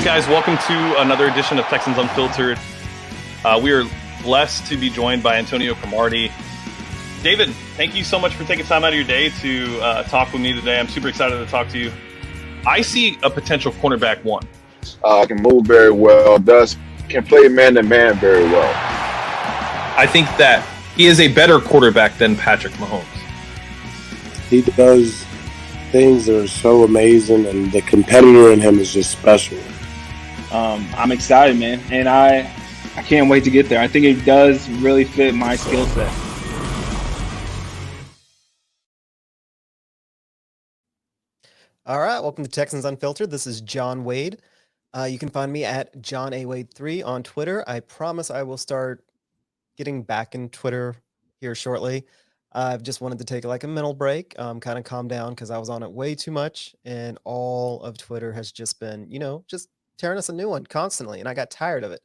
guys, welcome to another edition of Texans Unfiltered. We are blessed to be joined by Antonio Cromartie. David, thank you so much for taking time out of your day to talk with me today. I'm super excited to talk to you. I see a potential cornerback one. Can move very well, can play man-to-man very well. I think that he is a better quarterback than Patrick Mahomes. He does things that are so amazing, and the competitor in him is just special. I'm excited, man, and I can't wait to get there. I think it does really fit my skill set. All right, welcome to Texans Unfiltered. This is John Wade. You can find me at John A. Wade 3 on Twitter. I promise I will start getting back in Twitter here shortly. I've just wanted to take like a mental break, kind of calm down because I was on it way too much, and all of Twitter has just been, just tearing us a new one constantly, and I got tired of it.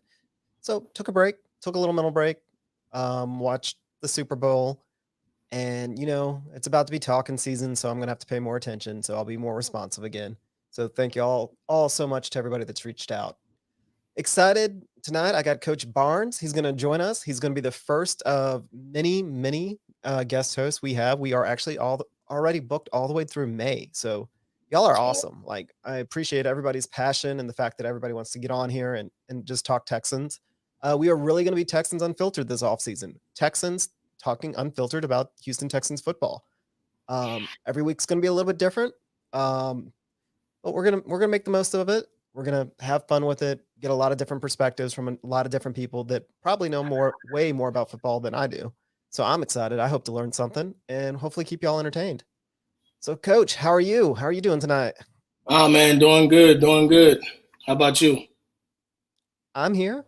So took a break, took a little mental break, watched the Super Bowl, and it's about to be talking season, so I'm gonna have to pay more attention. So I'll be more responsive again. So thank you all so much to everybody that's reached out. Excited tonight. I got Coach Barnes. He's going to join us. He's going to be the first of many guest hosts we have. We are actually already booked all the way through May. So y'all are awesome. Like, I appreciate everybody's passion and the fact that everybody wants to get on here and just talk Texans. We are really going to be Texans Unfiltered this offseason. Texans talking unfiltered about Houston Texans football. Every week's going to be a little bit different. But we're gonna make the most of it. We're gonna have fun with it. Get a lot of different perspectives from a lot of different people that probably know way more about football than I do. So I'm excited. I hope to learn something and hopefully keep y'all entertained. So, Coach, how are you? How are you doing tonight? Oh man, doing good. How about you? I'm here,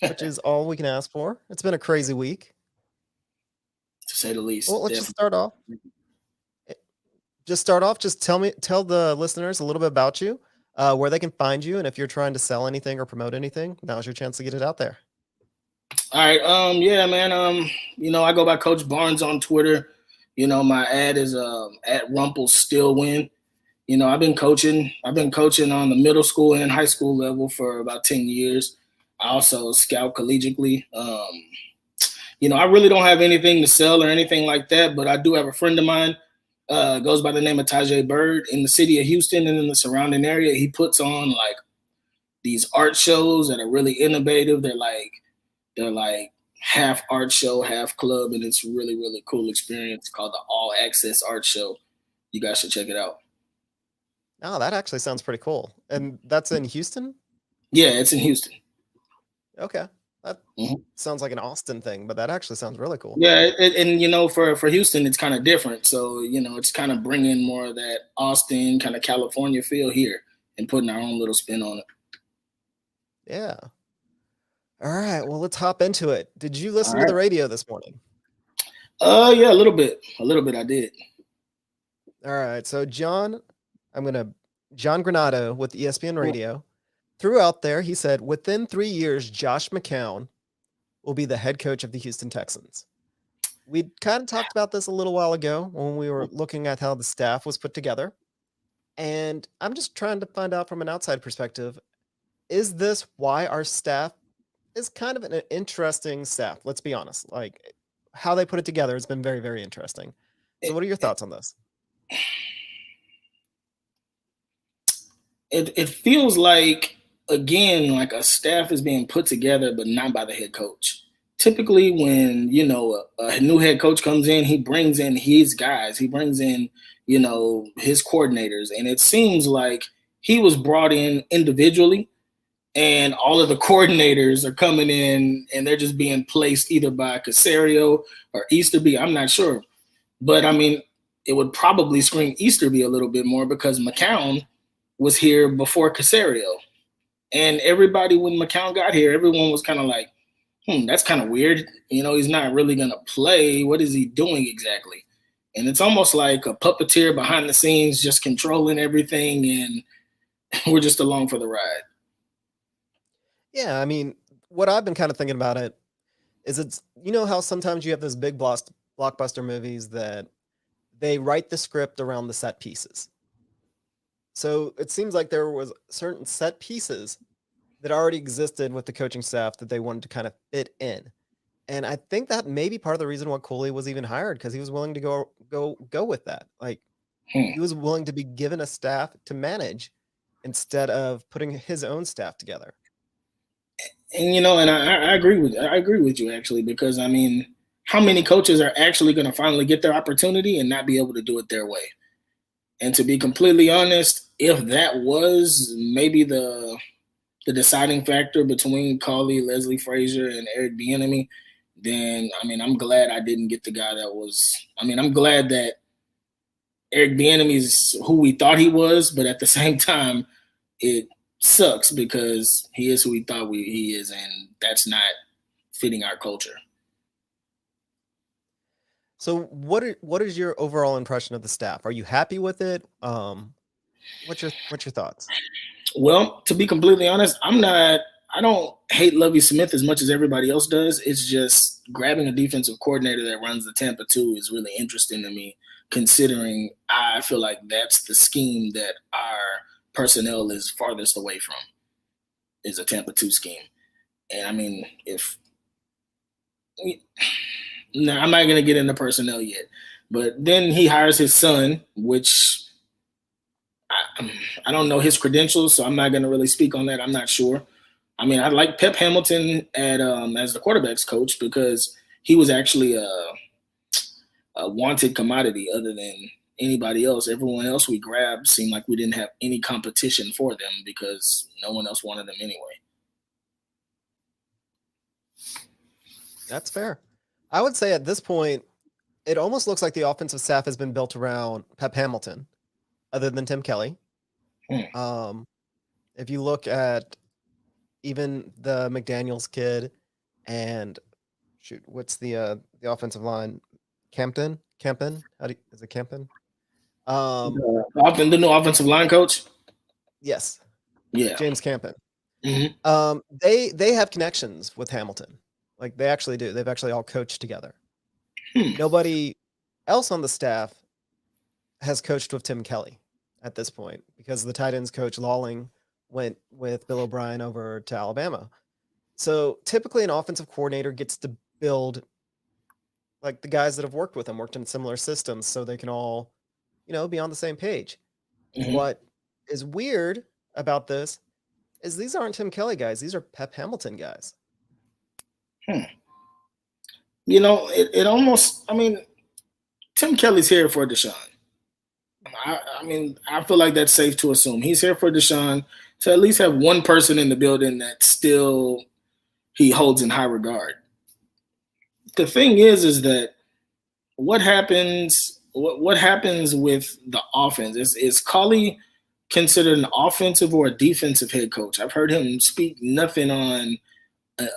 which is all we can ask for. It's been a crazy week, to say the least. Well, let's just start off. Just tell the listeners a little bit about you, where they can find you, and if you're trying to sell anything or promote anything, now's your chance to get it out there. All right. Yeah, man. I go by Coach Barnes on Twitter. My ad is at Rumpelstilwin. I've been coaching on the middle school and high school level for about 10 years. I also scout collegiately. I really don't have anything to sell or anything like that, but I do have a friend of mine. Goes by the name of Tajay Bird in the city of Houston and in the surrounding area. He puts on like these art shows that are really innovative. They're like half art show, half club, and it's really, really cool experience called the All Access Art Show. You guys should check it out. Oh, that actually sounds pretty cool. And that's in Houston? Yeah, it's in Houston. Okay. That sounds like an Austin thing, but that actually sounds really cool. Yeah, and for Houston, it's kind of different. So, it's kind of bringing more of that Austin kind of California feel here and putting our own little spin on it. Yeah. All right, well, let's hop into it. Did you listen to the radio this morning? Yeah, a little bit I did. All right, so John Granado with ESPN Radio threw out there, he said, within 3 years, Josh McCown will be the head coach of the Houston Texans. We kind of talked about this a little while ago when we were looking at how the staff was put together. And I'm just trying to find out from an outside perspective, is this why our staff is kind of an interesting staff? Let's be honest. Like, how they put it together has been very, very interesting. So what are your thoughts on this? It feels like, again, like a staff is being put together, but not by the head coach. Typically when, a new head coach comes in, he brings in his guys. He brings in, his coordinators. And it seems like he was brought in individually and all of the coordinators are coming in and they're just being placed either by Caserio or Easterby. I'm not sure. But, it would probably scream Easterby a little bit more because McCown was here before Caserio. And everybody, when McCown got here, everyone was kind of like, that's kind of weird. He's not really going to play. What is he doing exactly? And it's almost like a puppeteer behind the scenes just controlling everything, and we're just along for the ride. Yeah, what I've been kind of thinking about it is it's, how sometimes you have those big blockbuster movies that they write the script around the set pieces. So it seems like there was certain set pieces that already existed with the coaching staff that they wanted to kind of fit in. And I think that may be part of the reason why Cooley was even hired, because he was willing to go with that. Like, he was willing to be given a staff to manage instead of putting his own staff together. And and I agree with you actually, because I mean, how many coaches are actually going to finally get their opportunity and not be able to do it their way? And to be completely honest, if that was maybe the deciding factor between Cauley, Leslie Frazier, and Eric Bieniemy, then I mean, I'm glad I didn't get the guy that was. I mean, I'm glad that Eric Bieniemy is who we thought he was, but at the same time, it sucks because he is who we thought he is, and that's not fitting our culture. So what is your overall impression of the staff? Are you happy with it? What's your thoughts? Well, to be completely honest, I don't hate Lovie Smith as much as everybody else does. It's just grabbing a defensive coordinator that runs the Tampa 2 is really interesting to me, considering I feel like that's the scheme that our personnel is farthest away from, is a Tampa 2 scheme. And I mean, I'm not going to get into personnel yet, but then he hires his son, which I don't know his credentials, so I'm not going to really speak on that. I'm not sure. I mean, I like Pep Hamilton as the quarterback's coach because he was actually a wanted commodity other than anybody else. Everyone else we grabbed seemed like we didn't have any competition for them because no one else wanted them anyway. That's fair. I would say at this point, it almost looks like the offensive staff has been built around Pep Hamilton, other than Tim Kelly. If you look at even the McDaniels kid and what's the offensive line? Campen? Is it Campen? The new offensive line coach? Yes. Yeah. James Campen. Mm-hmm. They have connections with Hamilton. Like, they actually do. They've actually all coached together. Nobody else on the staff has coached with Tim Kelly at this point because the tight ends coach Lawling went with Bill O'Brien over to Alabama. So typically an offensive coordinator gets to build like the guys that have worked with him, worked in similar systems, so they can all, be on the same page. Mm-hmm. What is weird about this is these aren't Tim Kelly guys. These are Pep Hamilton guys. It almost, I mean, Tim Kelly's here for Deshaun. I feel like that's safe to assume. He's here for Deshaun to at least have one person in the building that still he holds in high regard. The thing is that what happens with the offense is Cauley considered an offensive or a defensive head coach? I've heard him speak nothing on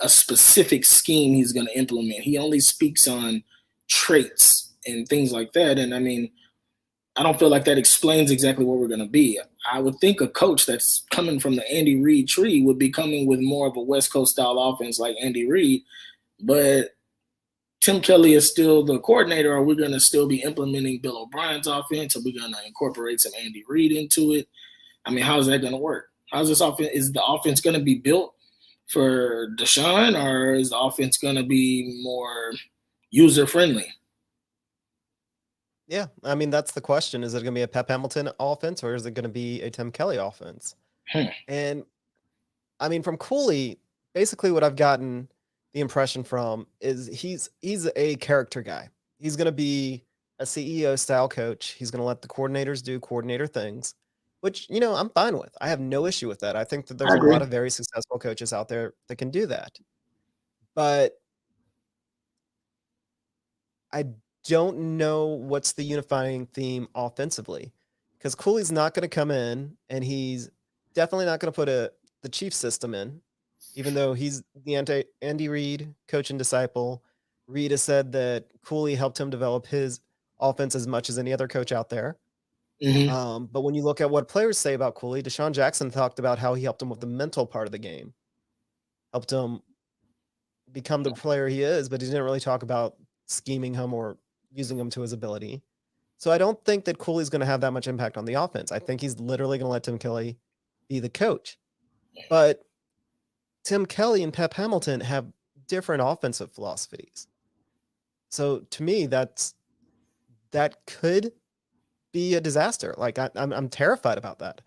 a specific scheme he's going to implement. He only speaks on traits and things like that. And I mean, I don't feel like that explains exactly what we're going to be. I would think a coach that's coming from the Andy Reid tree would be coming with more of a West Coast style offense like Andy Reid, but Tim Kelly is still the coordinator. Are we going to still be implementing Bill O'Brien's offense? Are we going to incorporate some Andy Reid into it? I mean, how's that going to work? How's this offense? Is the offense going to be built for Deshaun, or is the offense going to be more user-friendly? Yeah, I mean, that's the question. Is it going to be a Pep Hamilton offense, or is it going to be a Tim Kelly offense? And, I mean, from Cooley, basically what I've gotten the impression from is he's a character guy. He's going to be a CEO-style coach. He's going to let the coordinators do coordinator things, which, I'm fine with. I have no issue with that. I think that there's a lot of very successful coaches out there that can do that. But I don't know what's the unifying theme offensively, because Cooley's not going to come in, and he's definitely not going to put the Chiefs system in, even though he's the Andy Reid coach and disciple. Reid has said that Cooley helped him develop his offense as much as any other coach out there. Mm-hmm. But when you look at what players say about Cooley, Deshaun Jackson talked about how he helped him with the mental part of the game, helped him become the player he is, but he didn't really talk about scheming him or using him to his ability. So I don't think that Cooley's going to have that much impact on the offense. I think he's literally going to let Tim Kelly be the coach. But Tim Kelly and Pep Hamilton have different offensive philosophies. So to me, that could be a disaster. Like I'm terrified about that.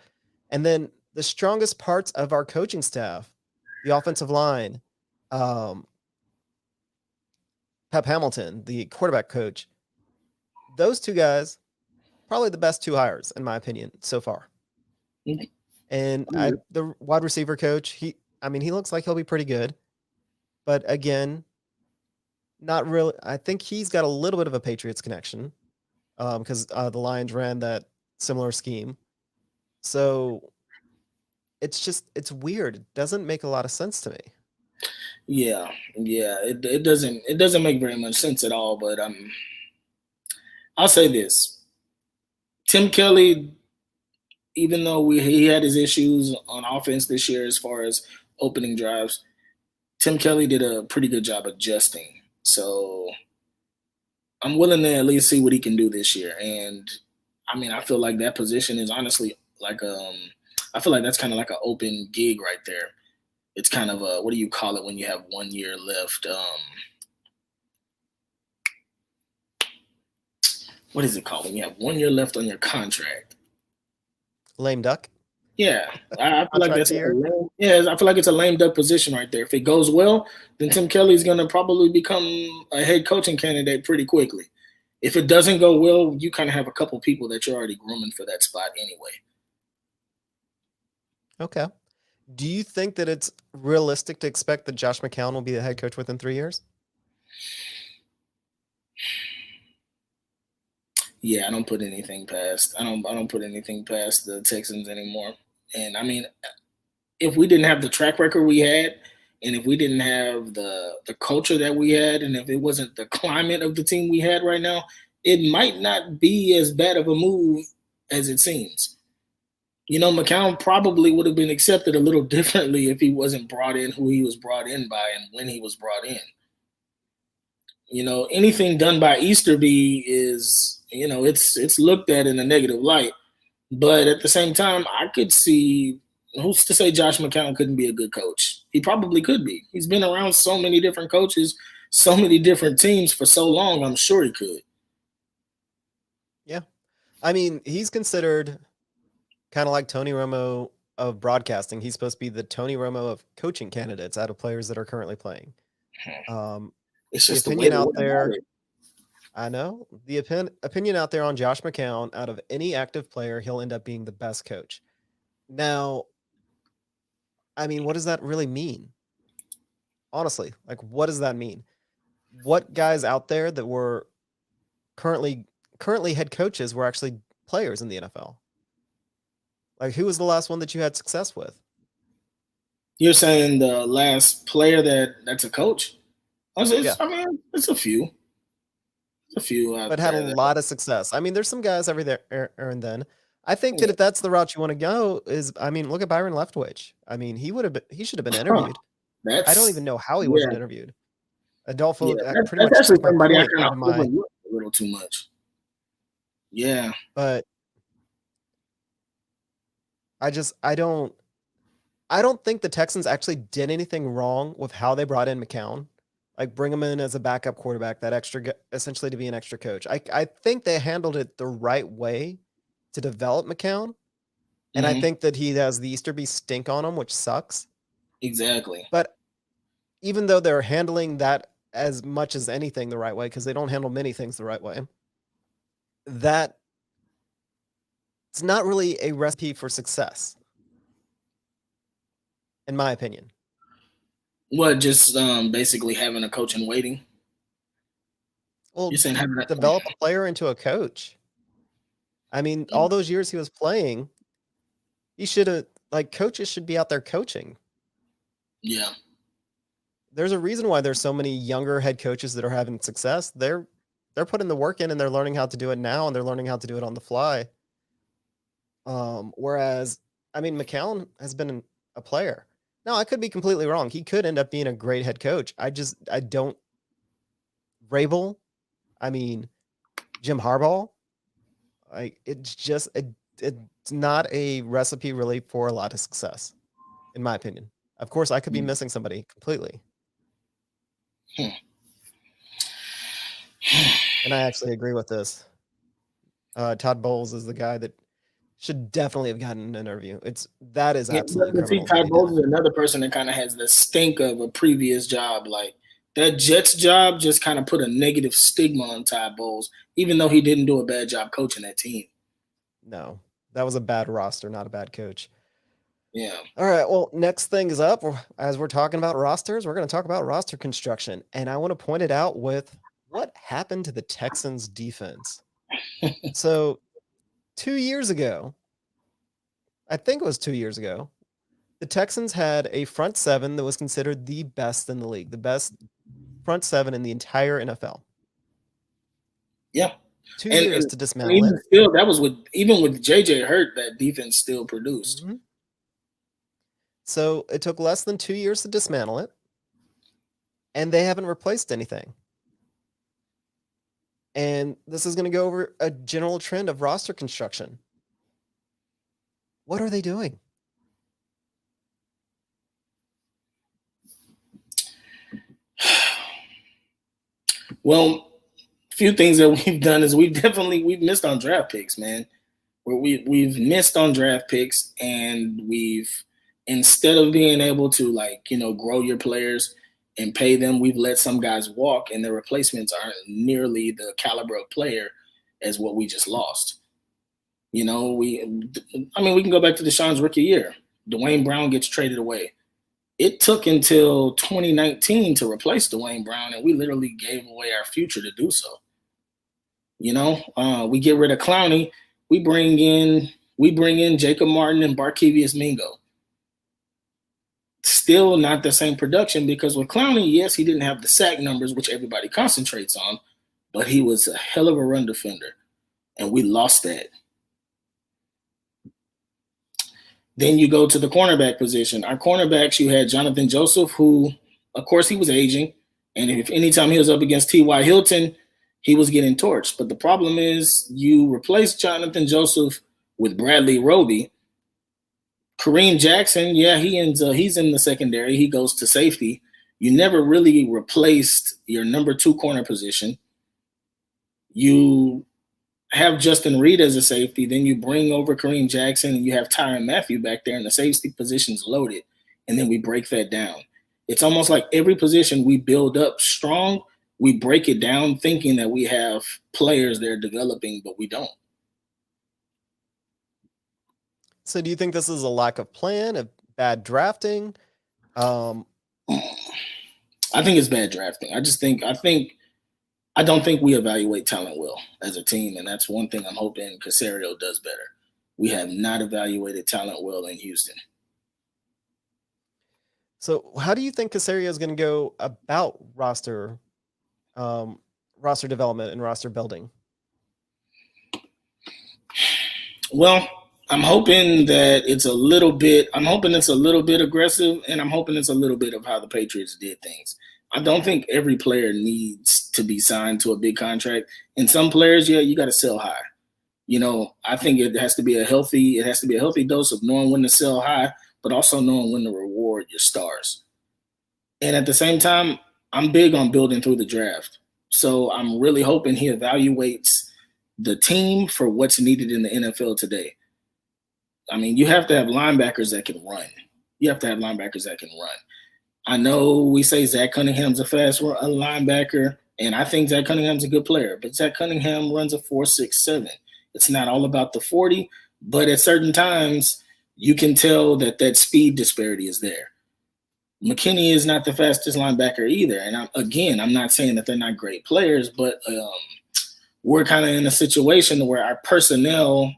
And then the strongest parts of our coaching staff, the offensive line, Pep Hamilton, the quarterback coach, those two guys, probably the best two hires in my opinion so far. And the wide receiver coach, he looks like he'll be pretty good, but again, not really. I think he's got a little bit of a Patriots connection because the Lions ran that similar scheme. So it's weird. It doesn't make a lot of sense to me. Yeah. It doesn't make very much sense at all. But I'll say this: Tim Kelly, even though he had his issues on offense this year as far as opening drives, Tim Kelly did a pretty good job adjusting. So I'm willing to at least see what he can do this year. And I feel like that position is honestly like I feel like that's kind of like an open gig right there. It's kind of what do you call it when you have 1 year left? What is it called when you have 1 year left on your contract? Lame duck. Yeah, I feel like I feel like it's a lame duck position right there. If it goes well, then Tim Kelly's going to probably become a head coaching candidate pretty quickly. If it doesn't go well, you kind of have a couple people that you're already grooming for that spot anyway. Okay. Do you think that it's realistic to expect that Josh McCown will be the head coach within 3 years? Yeah, I don't put anything past. I don't put anything past the Texans anymore. And if we didn't have the track record we had, and if we didn't have the culture that we had, and if it wasn't the climate of the team we had right now, it might not be as bad of a move as it seems. McCown probably would have been accepted a little differently if he wasn't brought in who he was brought in by and when he was brought in. Anything done by Easterby is, it's looked at in a negative light. But at the same time, I could see, who's to say Josh McCown couldn't be a good coach? He probably could be. He's been around so many different coaches, so many different teams for so long, I'm sure he could. Yeah. He's considered kind of like Tony Romo of broadcasting. He's supposed to be the Tony Romo of coaching candidates out of players that are currently playing. It's just the opinion out there. I know the opinion out there on Josh McCown, out of any active player, he'll end up being the best coach. Now, what does that really mean? Honestly, what does that mean? What guys out there that were currently head coaches were actually players in the NFL? Who was the last one that you had success with? You're saying the last player that's a coach? It's a few. It's a few out but had a lot of success. There's some guys every there and then. I think that if that's the route you want to go, look at Byron Leftwich. He should have been interviewed. I don't even know how he wasn't interviewed. Adolfo, that's actually somebody I kind of overlooked a little too much. Yeah, but I don't think the Texans actually did anything wrong with how they brought in McCown. Bring him in as a backup quarterback, essentially to be an extra coach. I think they handled it the right way to develop McCown. And I think that he has the Easterby stink on him, which sucks. Exactly. But even though they're handling that as much as anything the right way, because they don't handle many things the right way, that it's not really a recipe for success, in my opinion. What, just basically having a coach in waiting? Well, you're saying develop a player into a coach. All those years he was playing, he should have, coaches should be out there coaching. Yeah. There's a reason why there's so many younger head coaches that are having success. They're putting the work in and they're learning how to do it now and they're learning how to do it on the fly. Whereas, McCown has been a player. Now, I could be completely wrong. He could end up being a great head coach. I don't. Rabel, Jim Harbaugh, Like it's not a recipe really for a lot of success, in my opinion. Of course, I could be missing somebody completely. And I actually agree with this. Todd Bowles is the guy that should definitely have gotten an interview. That is absolutely but see, criminal. Ty Bowles is another person that kind of has the stink of a previous job. Like that Jets job just kind of put a negative stigma on Ty Bowles, even though he didn't do a bad job coaching that team. No, that was a bad roster, not a bad coach. Yeah. All right. Well, next thing is up. As we're talking about rosters, we're going to talk about roster construction. And I want to point it out with what happened to the Texans defense. So 2 years ago, I think it was 2 years ago, the Texans had a front seven that was considered the best in the league, the best front seven in the entire NFL. Yeah. 2 years to dismantle it. Still, that was even with JJ hurt, that defense still produced. Mm-hmm. So it took less than 2 years to dismantle it, and they haven't replaced anything. And this is going to go over a general trend of roster construction. What are they doing? Well, a few things that we've done is we've missed on draft picks, man. We've missed on draft picks, and instead of being able to grow your players and pay them, we've let some guys walk, and their replacements aren't nearly the caliber of player as what we just lost. We can go back to Deshaun's rookie year. Dwayne Brown gets traded away. It took until 2019 to replace Dwayne Brown, and we literally gave away our future to do so. We get rid of Clowney. We bring in Jacob Martin and Barkevious Mingo. Still not the same production, because with Clowney, yes, he didn't have the sack numbers, which everybody concentrates on, but he was a hell of a run defender, and we lost that. Then you go to the cornerback position. Our cornerbacks, you had Jonathan Joseph, who, of course, he was aging, and if anytime he was up against T.Y. Hilton, he was getting torched. But the problem is you replace Jonathan Joseph with Bradley Roby. Kareem Jackson, he's in the secondary. He goes to safety. You never really replaced your number 2 corner position. You have Justin Reed as a safety. Then you bring over Kareem Jackson, and you have Tyrann Mathieu back there, and the safety position's loaded. And then we break that down. It's almost like every position we build up strong, we break it down thinking that we have players that are developing, but we don't. So do you think this is a lack of plan, of bad drafting? I think it's bad drafting. I don't think we evaluate talent well as a team, and that's one thing I'm hoping Caserio does better. We have not evaluated talent well in Houston. So how do you think Caserio is going to go about roster development and roster building? Well, I'm hoping that it's a little bit aggressive, and I'm hoping it's a little bit of how the Patriots did things. I don't think every player needs to be signed to a big contract. And some players, you got to sell high. I think it has to be a healthy dose of knowing when to sell high, but also knowing when to reward your stars. And at the same time, I'm big on building through the draft. So I'm really hoping he evaluates the team for what's needed in the NFL today. I mean, you have to have linebackers that can run. I know we say Zach Cunningham's a fast linebacker, and I think Zach Cunningham's a good player, but Zach Cunningham runs a 4.67. It's not all about the 40, but at certain times you can tell that speed disparity is there. McKinney is not the fastest linebacker either, and I'm not saying that they're not great players, but we're kind of in a situation where our personnel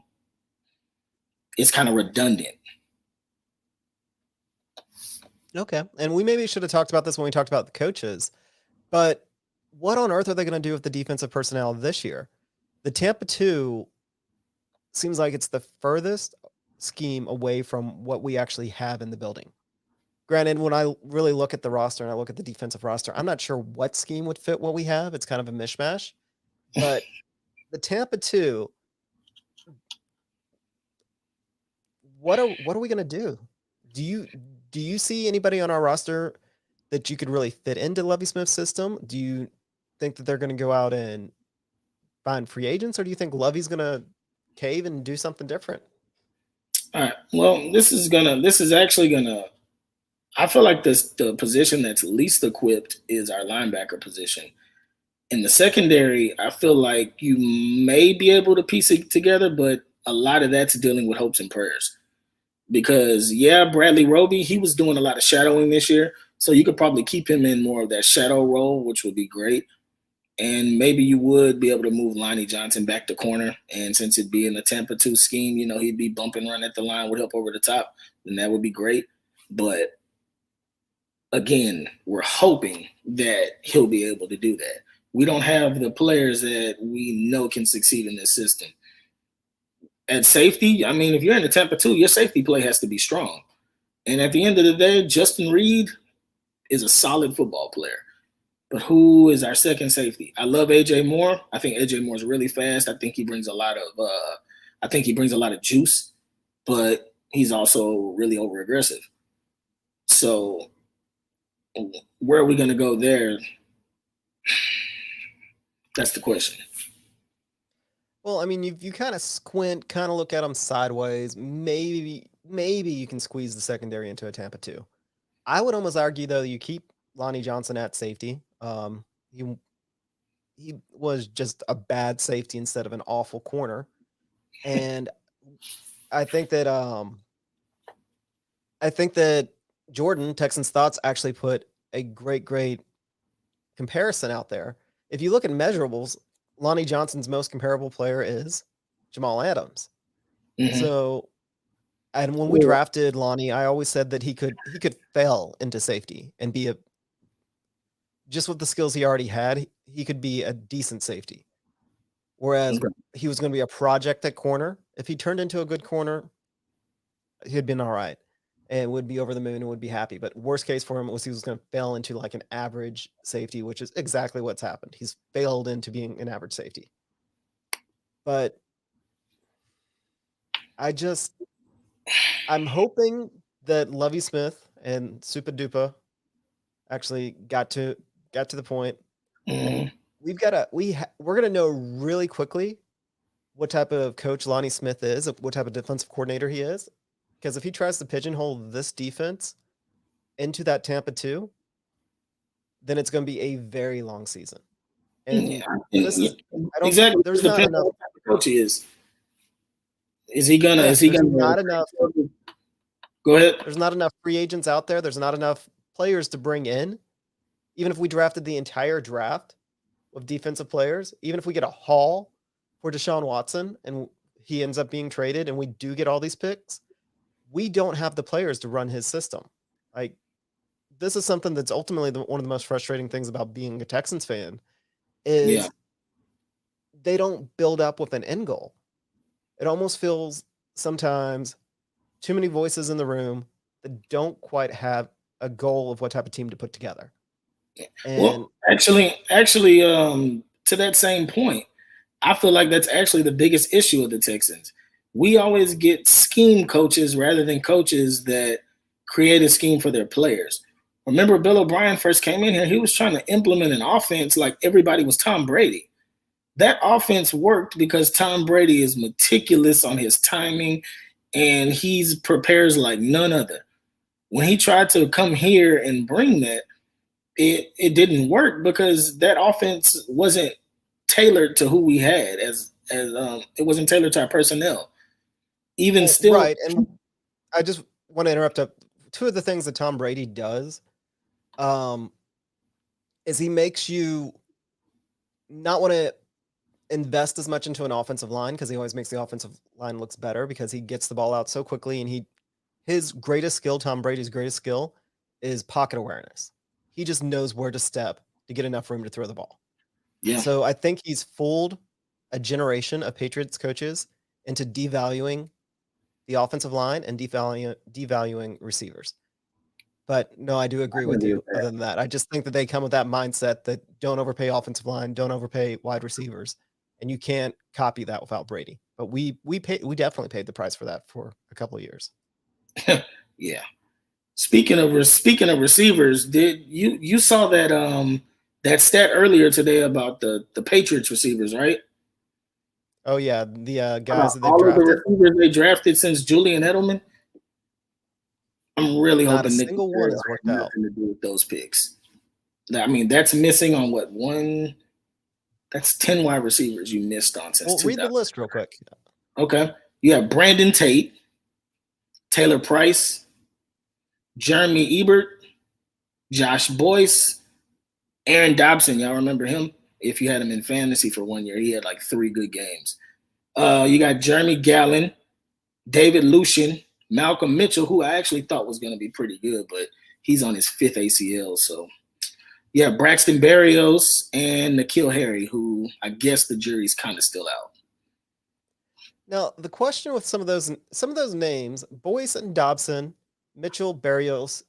is kind of redundant. Okay. And we maybe should have talked about this when we talked about the coaches, but what on earth are they going to do with the defensive personnel this year? The Tampa 2 seems like it's the furthest scheme away from what we actually have in the building. Granted, when I really look at the roster and I look at the defensive roster, I'm not sure what scheme would fit what we have. It's kind of a mishmash, but the Tampa 2 what are we gonna do? Do you see anybody on our roster that you could really fit into Lovie Smith's system? Do you think that they're gonna go out and find free agents, or do you think Lovey's gonna cave and do something different? All right. Well, this is actually gonna. I feel like the position that's least equipped is our linebacker position. In the secondary, I feel like you may be able to piece it together, but a lot of that's dealing with hopes and prayers. Because Bradley Roby, he was doing a lot of shadowing this year, so you could probably keep him in more of that shadow role, which would be great. And maybe you would be able to move Lonnie Johnson back to corner. And since it'd be in the Tampa 2 scheme, he'd be bumping run at the line with help over the top, then that would be great. But again, we're hoping that he'll be able to do that. We don't have the players that we know can succeed in this system. At safety, I mean, if you're in the Tampa 2, your safety play has to be strong. And at the end of the day, Justin Reed is a solid football player. But who is our second safety? I love AJ Moore. I think AJ Moore is really fast. I think he brings a lot of juice, but he's also really over aggressive. So where are we going to go there? That's the question. Well, I mean, you kind of squint, kind of look at them sideways. Maybe you can squeeze the secondary into a Tampa 2. I would almost argue, though, you keep Lonnie Johnson at safety. He was just a bad safety instead of an awful corner. And I think that Jordan, Texans Thoughts, actually put a great comparison out there. If you look at measurables, Lonnie Johnson's most comparable player is Jamal Adams. Mm-hmm. So, and when we drafted Lonnie, I always said that he could fail into safety and be just with the skills he already had, he could be a decent safety. Whereas he was going to be a project at corner. If he turned into a good corner, he'd been all right and would be over the moon and would be happy. But worst case for him was he was going to fail into like an average safety, which is exactly what's happened. He's failed into being an average safety. But I'm hoping that Lovie Smith and Super Duper actually got to the point. Mm-hmm. We're going to know really quickly what type of coach Lonnie Smith is, what type of defensive coordinator he is. Because if he tries to pigeonhole this defense into that Tampa 2, then it's going to be a very long season. And exactly. There's not enough. What type of coach he is. Is he gonna? Not enough. Go ahead. There's not enough free agents out there. There's not enough players to bring in. Even if we drafted the entire draft of defensive players, even if we get a haul for Deshaun Watson and he ends up being traded and we do get all these picks, we don't have the players to run his system. Like, this is something that's ultimately one of the most frustrating things about being a Texans fan is they don't build up with an end goal. It almost feels sometimes too many voices in the room that don't quite have a goal of what type of team to put together. And well, actually, to that same point, I feel like that's actually the biggest issue of the Texans. We always get scheme coaches rather than coaches that create a scheme for their players. Remember, Bill O'Brien first came in here, he was trying to implement an offense like everybody was Tom Brady. That offense worked because Tom Brady is meticulous on his timing and he prepares like none other. When he tried to come here and bring that, it didn't work because that offense wasn't tailored to who we had as it wasn't tailored to our personnel. Even still, right. And I just want to interrupt. Two of the things that Tom Brady does, is he makes you not want to invest as much into an offensive line because he always makes the offensive line looks better because he gets the ball out so quickly and his greatest skill, Tom Brady's greatest skill, is pocket awareness. He just knows where to step to get enough room to throw the ball. Yeah. So I think he's fooled a generation of Patriots coaches into devaluing the offensive line and devaluing receivers. But no, I do agree with you. Other than that, I just think that they come with that mindset that don't overpay offensive line, don't overpay wide receivers, and you can't copy that without Brady. but we definitely paid the price for that for a couple of years. Yeah. Speaking of receivers, did you saw that that stat earlier today about the Patriots receivers, right? Oh yeah, the guys that they've All of the drafted. receivers they drafted since Julian Edelman. I'm really Not hoping a Nick single one has Casario worked had out. nothing to do with those picks. I mean, that's missing on what one? That's 10 wide receivers you missed on since Well, read the 2000. list real quick. Okay, you have Brandon Tate, Taylor Price, Jeremy Ebert, Josh Boyce, Aaron Dobson. Y'all remember him? If you had him in fantasy for 1 year, he had like 3 good games. You got Jeremy Gallen, David Lucien, Malcolm Mitchell, who I actually thought was going to be pretty good, but he's on his 5th ACL. So, yeah, Braxton Berrios and N'Keal Harry, who I guess the jury's kind of still out. Now, the question with some of those names, Boyce and Dobson, Mitchell, Berrios,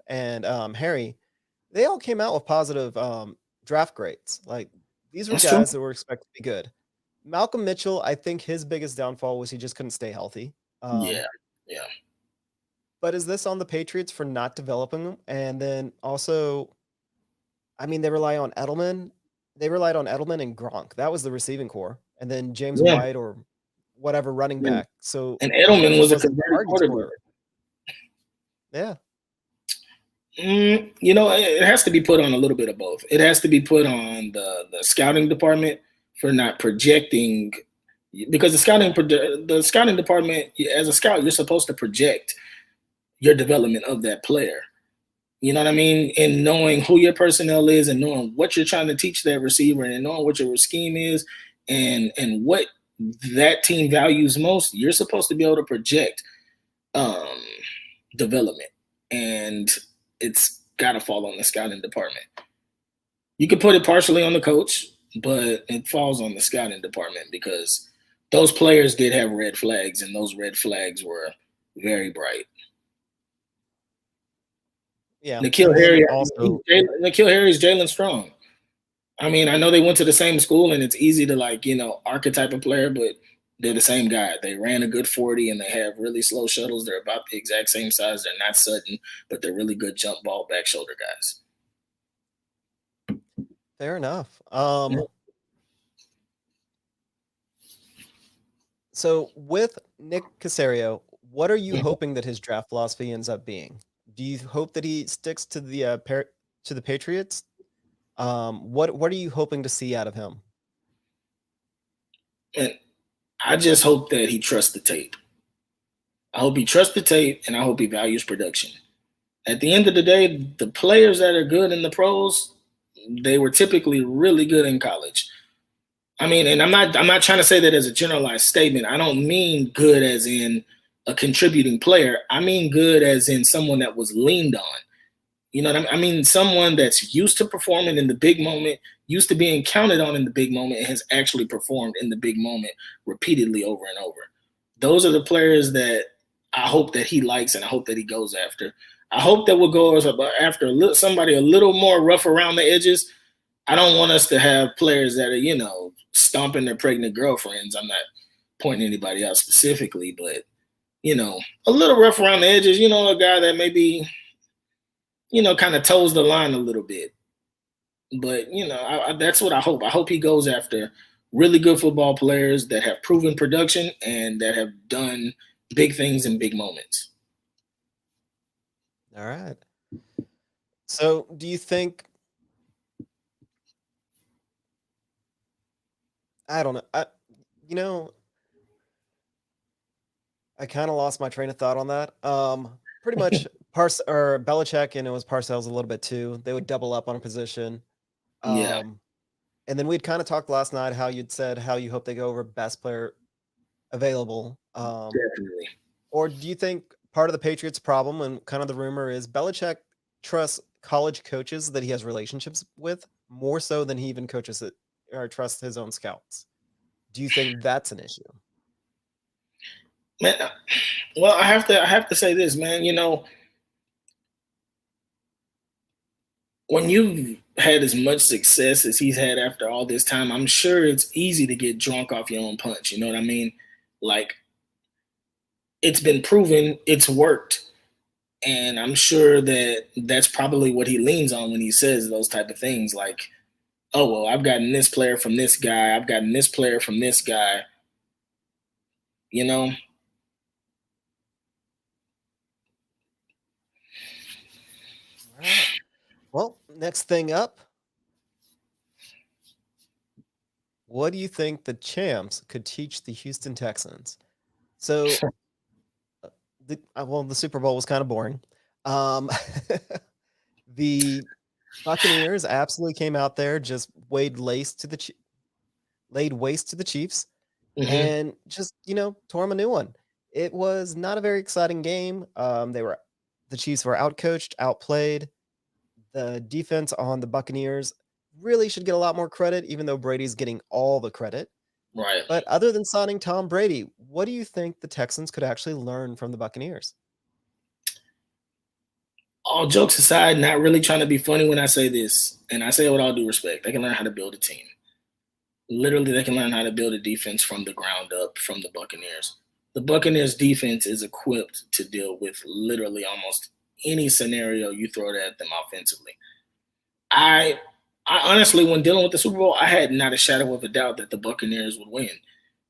and Harry, they all came out with positive draft grades. Like, these were That's guys true. that were expected to be good. Malcolm Mitchell, I think his biggest downfall was he just couldn't stay healthy. Yeah. But is this on the Patriots for not developing him? And then also, I mean, they relied on Edelman and Gronk. That was the receiving core. And then James Yeah. White or whatever running Yeah. back. So And Edelman was a wasn't converted target quarterback. scorer. Yeah. You know, it has to be put on a little bit of both. It has to be put on the scouting department for not projecting, because the scouting department, as a scout, you're supposed to project your development of that player. You know what I mean? And knowing who your personnel is and knowing what you're trying to teach that receiver and knowing what your scheme is and what that team values most, you're supposed to be able to project development. And it's got to fall on the scouting department. You can put it partially on the coach, but it falls on the scouting department because those players did have red flags, and those red flags were very bright. Yeah. N'Keal Harry is Jalen Strong. I mean, I know they went to the same school, and it's easy to archetype a player, but they're the same guy. They ran a good 40, and they have really slow shuttles. They're about the exact same size. They're not Sutton, but they're really good jump ball, back shoulder guys. Fair enough. So with Nick Casario, what are you hoping that his draft philosophy ends up being? Do you hope that he sticks to the Patriots? What are you hoping to see out of him? And I just hope that he trusts the tape. I hope he trusts the tape, and I hope he values production. At the end of the day, the players that are good in the pros, they were typically really good in college. I mean, and I'm not trying to say that as a generalized statement. I don't mean good as in a contributing player. I mean good as in someone that was leaned on. You know what I mean? I mean someone that's used to performing in the big moment, used to being counted on in the big moment, and has actually performed in the big moment repeatedly over and over. Those are the players that I hope that he likes and I hope that he goes after. I hope that we'll go after somebody a little more rough around the edges. I don't want us to have players that are, stomping their pregnant girlfriends. I'm not pointing anybody out specifically, but, a little rough around the edges, a guy that maybe, kind of toes the line a little bit. But, that's what I hope. I hope he goes after really good football players that have proven production and that have done big things in big moments. All right. So do you think, I don't know. I kind of lost my train of thought on that. Pretty much Belichick, and it was Parcells a little bit too. They would double up on a position. Yeah. And then we'd kind of talked last night how you'd said how you hope they go over best player available. Definitely. Or do you think part of the Patriots' problem and kind of the rumor is Belichick trusts college coaches that he has relationships with more so than he even coaches it or trusts his own scouts? Do you think that's an issue? Man, well, I have to say this, man. When you've had as much success as he's had after all this time, I'm sure it's easy to get drunk off your own punch. You know what I mean? Like, it's been proven, it's worked. And I'm sure that that's probably what he leans on when he says those type of things. Like, oh, well, I've gotten this player from this guy. I've gotten this player from this guy. You know? All right. Well, next thing up. What do you think the champs could teach the Houston Texans? So, the Super Bowl was kind of boring. The Buccaneers absolutely came out there, just laid waste to the Chiefs, Mhm. and just tore them a new one. It was not a very exciting game. The Chiefs were outcoached, outplayed. The defense on the Buccaneers really should get a lot more credit, even though Brady's getting all the credit. Right. But other than signing Tom Brady, what do you think the Texans could actually learn from the Buccaneers? All jokes aside, not really trying to be funny when I say this, and I say it with all due respect, they can learn how to build a team. Literally, they can learn how to build a defense from the ground up from the Buccaneers. The Buccaneers defense is equipped to deal with literally almost any scenario you throw at them offensively. I honestly, when dealing with the Super Bowl, I had not a shadow of a doubt that the Buccaneers would win.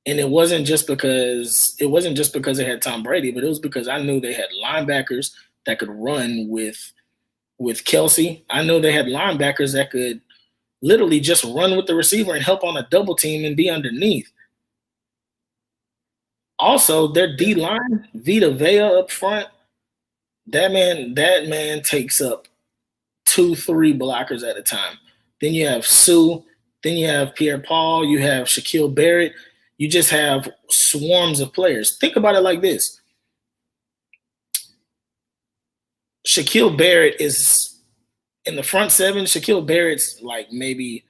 And it wasn't just because they had Tom Brady, but it was because I knew they had linebackers that could run with Kelsey. I know they had linebackers that could literally just run with the receiver and help on a double team and be underneath. Also, their D line, Vita Vea up front, that man takes up 2-3 blockers at a time. Then you have Sue, then you have Pierre-Paul, you have Shaquille Barrett. You just have swarms of players. Think about it like this. Shaquille Barrett is in the front seven. Shaquille Barrett's like maybe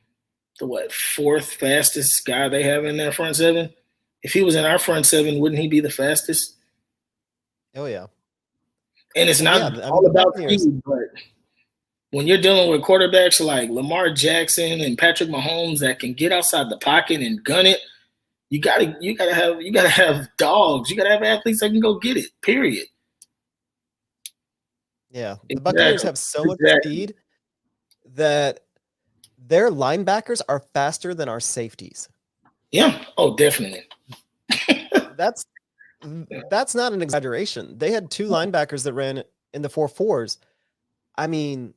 the fourth fastest guy they have in their front seven. If he was in our front seven, wouldn't he be the fastest? Oh yeah. And it's not all about speed, but when you're dealing with quarterbacks like Lamar Jackson and Patrick Mahomes that can get outside the pocket and gun it, you gotta have dogs. You gotta have athletes that can go get it. Period. Yeah, the Buccaneers have so much speed that their linebackers are faster than our safeties. Yeah. Oh, definitely. That's not an exaggeration. They had 2 linebackers that ran in the 4.4s. I mean,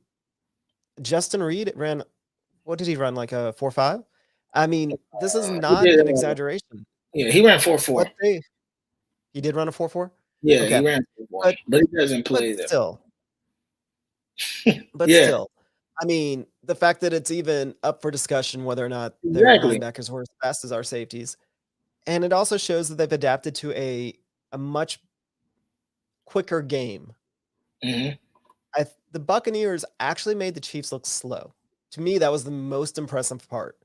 Justin Reed ran. What did he run? Like a 4.5? I mean, this is not an exaggeration. Yeah, he ran 4.4. He did run a 4.4? Yeah, okay. He ran 4.4. But he doesn't play that. Still. Still. I mean, the fact that it's even up for discussion whether or not their linebackers were as fast as our safeties. And it also shows that they've adapted to a much quicker game. Mm-hmm. The Buccaneers actually made the Chiefs look slow. To me, that was the most impressive part.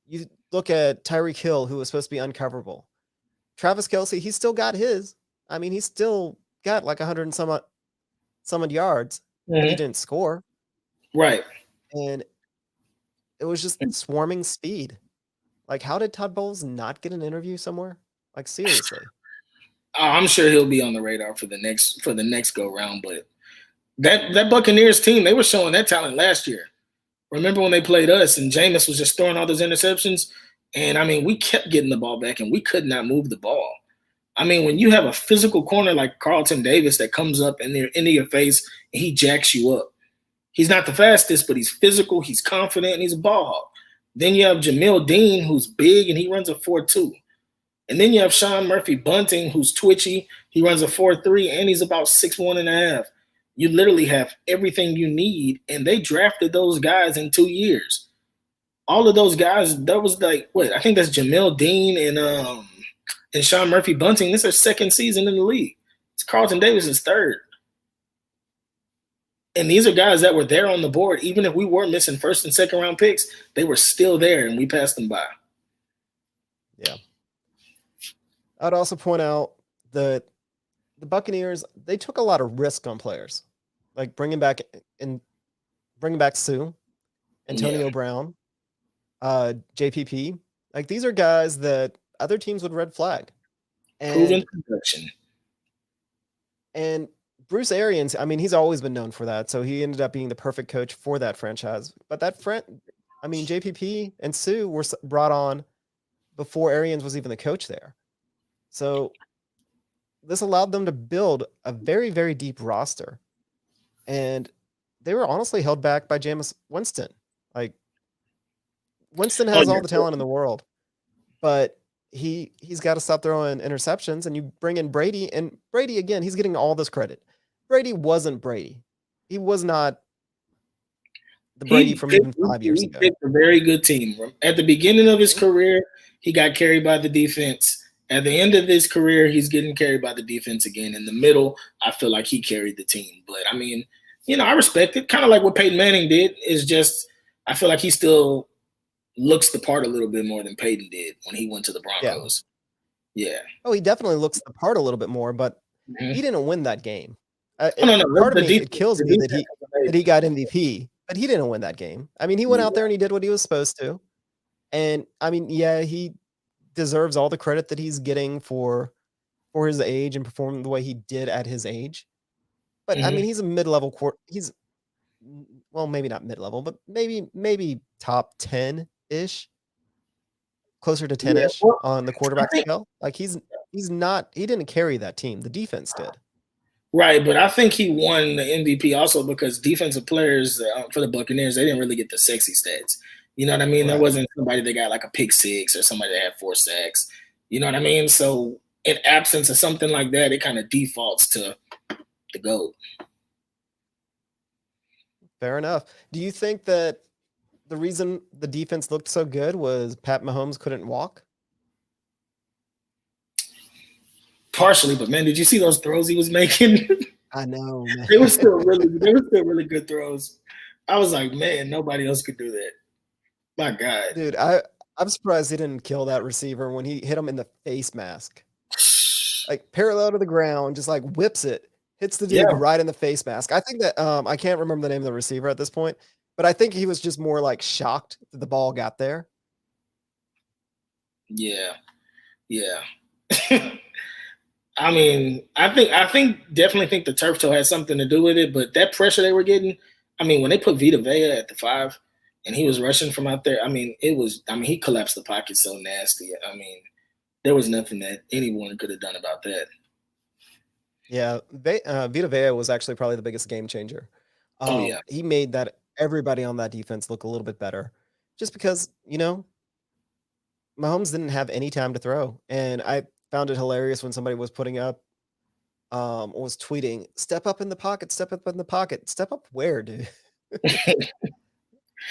You look at Tyreek Hill, who was supposed to be uncoverable. Travis Kelce, he still got his. I mean, he still got like 100 and some odd yards. But he didn't score. Right. And it was just swarming speed. Like, how did Todd Bowles not get an interview somewhere? Like, seriously. I'm sure he'll be on the radar for the next go round. But that Buccaneers team, they were showing that talent last year. Remember when they played us and Jameis was just throwing all those interceptions? And, I mean, we kept getting the ball back and we could not move the ball. I mean, when you have a physical corner like Carlton Davis that comes up into your face and he jacks you up. He's not the fastest, but he's physical, he's confident, and he's a ball hog. Then you have Jamil Dean, who's big, and he runs a 4.2. And then you have Sean Murphy-Bunting, who's twitchy. He runs a 4.3, and he's about 6'1.5". You literally have everything you need, and they drafted those guys in 2 years. All of those guys, that was like, I think that's Jamil Dean and Sean Murphy-Bunting. This is their second season in the league. It's Carlton Davis' third. And these are guys that were there on the board. Even if we were missing first and second round picks, they were still there, and we passed them by. Yeah. I'd also point out that the Buccaneers, they took a lot of risk on players, like bringing back Sue. Antonio Brown, JPP. Like these are guys that other teams would red flag. Proven production. And Bruce Arians, I mean, he's always been known for that. So he ended up being the perfect coach for that franchise. But JPP and Sue were brought on before Arians was even the coach there. So this allowed them to build a very, very deep roster. And they were honestly held back by Jameis Winston. Like Winston has all the talent in the world, but he's got to stop throwing interceptions. And you bring in Brady, and Brady, again, he's getting all this credit. Brady wasn't Brady. He was not the Brady from even 5 years ago. He picked a very good team. At the beginning of his career, he got carried by the defense. At the end of his career, he's getting carried by the defense again. In the middle, I feel like he carried the team. But, I mean, I respect it. Kind of like what Peyton Manning did. Is just I feel like he still looks the part a little bit more than Peyton did when he went to the Broncos. Yeah. Oh, he definitely looks the part a little bit more, but he didn't win that game. No. Part of me, it kills me that he got MVP, but he didn't win that game. I mean, he went out there and he did what he was supposed to. And, I mean, yeah, he deserves all the credit that he's getting for his age and performing the way he did at his age. But, I mean, he's a mid-level he's, well, maybe not mid-level, but maybe top 10-ish, closer to 10-ish on the quarterback scale. Like he didn't carry that team. The defense did. Right, but I think he won the MVP also because defensive players for the Buccaneers, they didn't really get the sexy stats. You know what I mean? Right. There wasn't somebody that got like a pick six or somebody that had 4 sacks. You know what I mean? So in absence of something like that, it kind of defaults to the GOAT. Fair enough. Do you think that the reason the defense looked so good was Pat Mahomes couldn't walk? Partially, but man, did you see those throws he was making? I know, man. They were still really good throws. I was like, man, nobody else could do that. My God. Dude, I'm surprised he didn't kill that receiver when he hit him in the face mask. Like parallel to the ground, just like whips it, hits the dude right in the face mask. I think that I can't remember the name of the receiver at this point, but I think he was just more like shocked that the ball got there. Yeah. I mean, I definitely think the turf toe had something to do with it, but that pressure they were getting, I mean, when they put Vita Vea at the 5 and he was rushing from out there, I mean, he collapsed the pocket so nasty. I mean, there was nothing that anyone could have done about that. Yeah, Vita Vea was actually probably the biggest game changer. He made that everybody on that defense look a little bit better just because, Mahomes didn't have any time to throw. And I found it hilarious when somebody was putting up, was tweeting, step up in the pocket, step up in the pocket. Step up where, dude?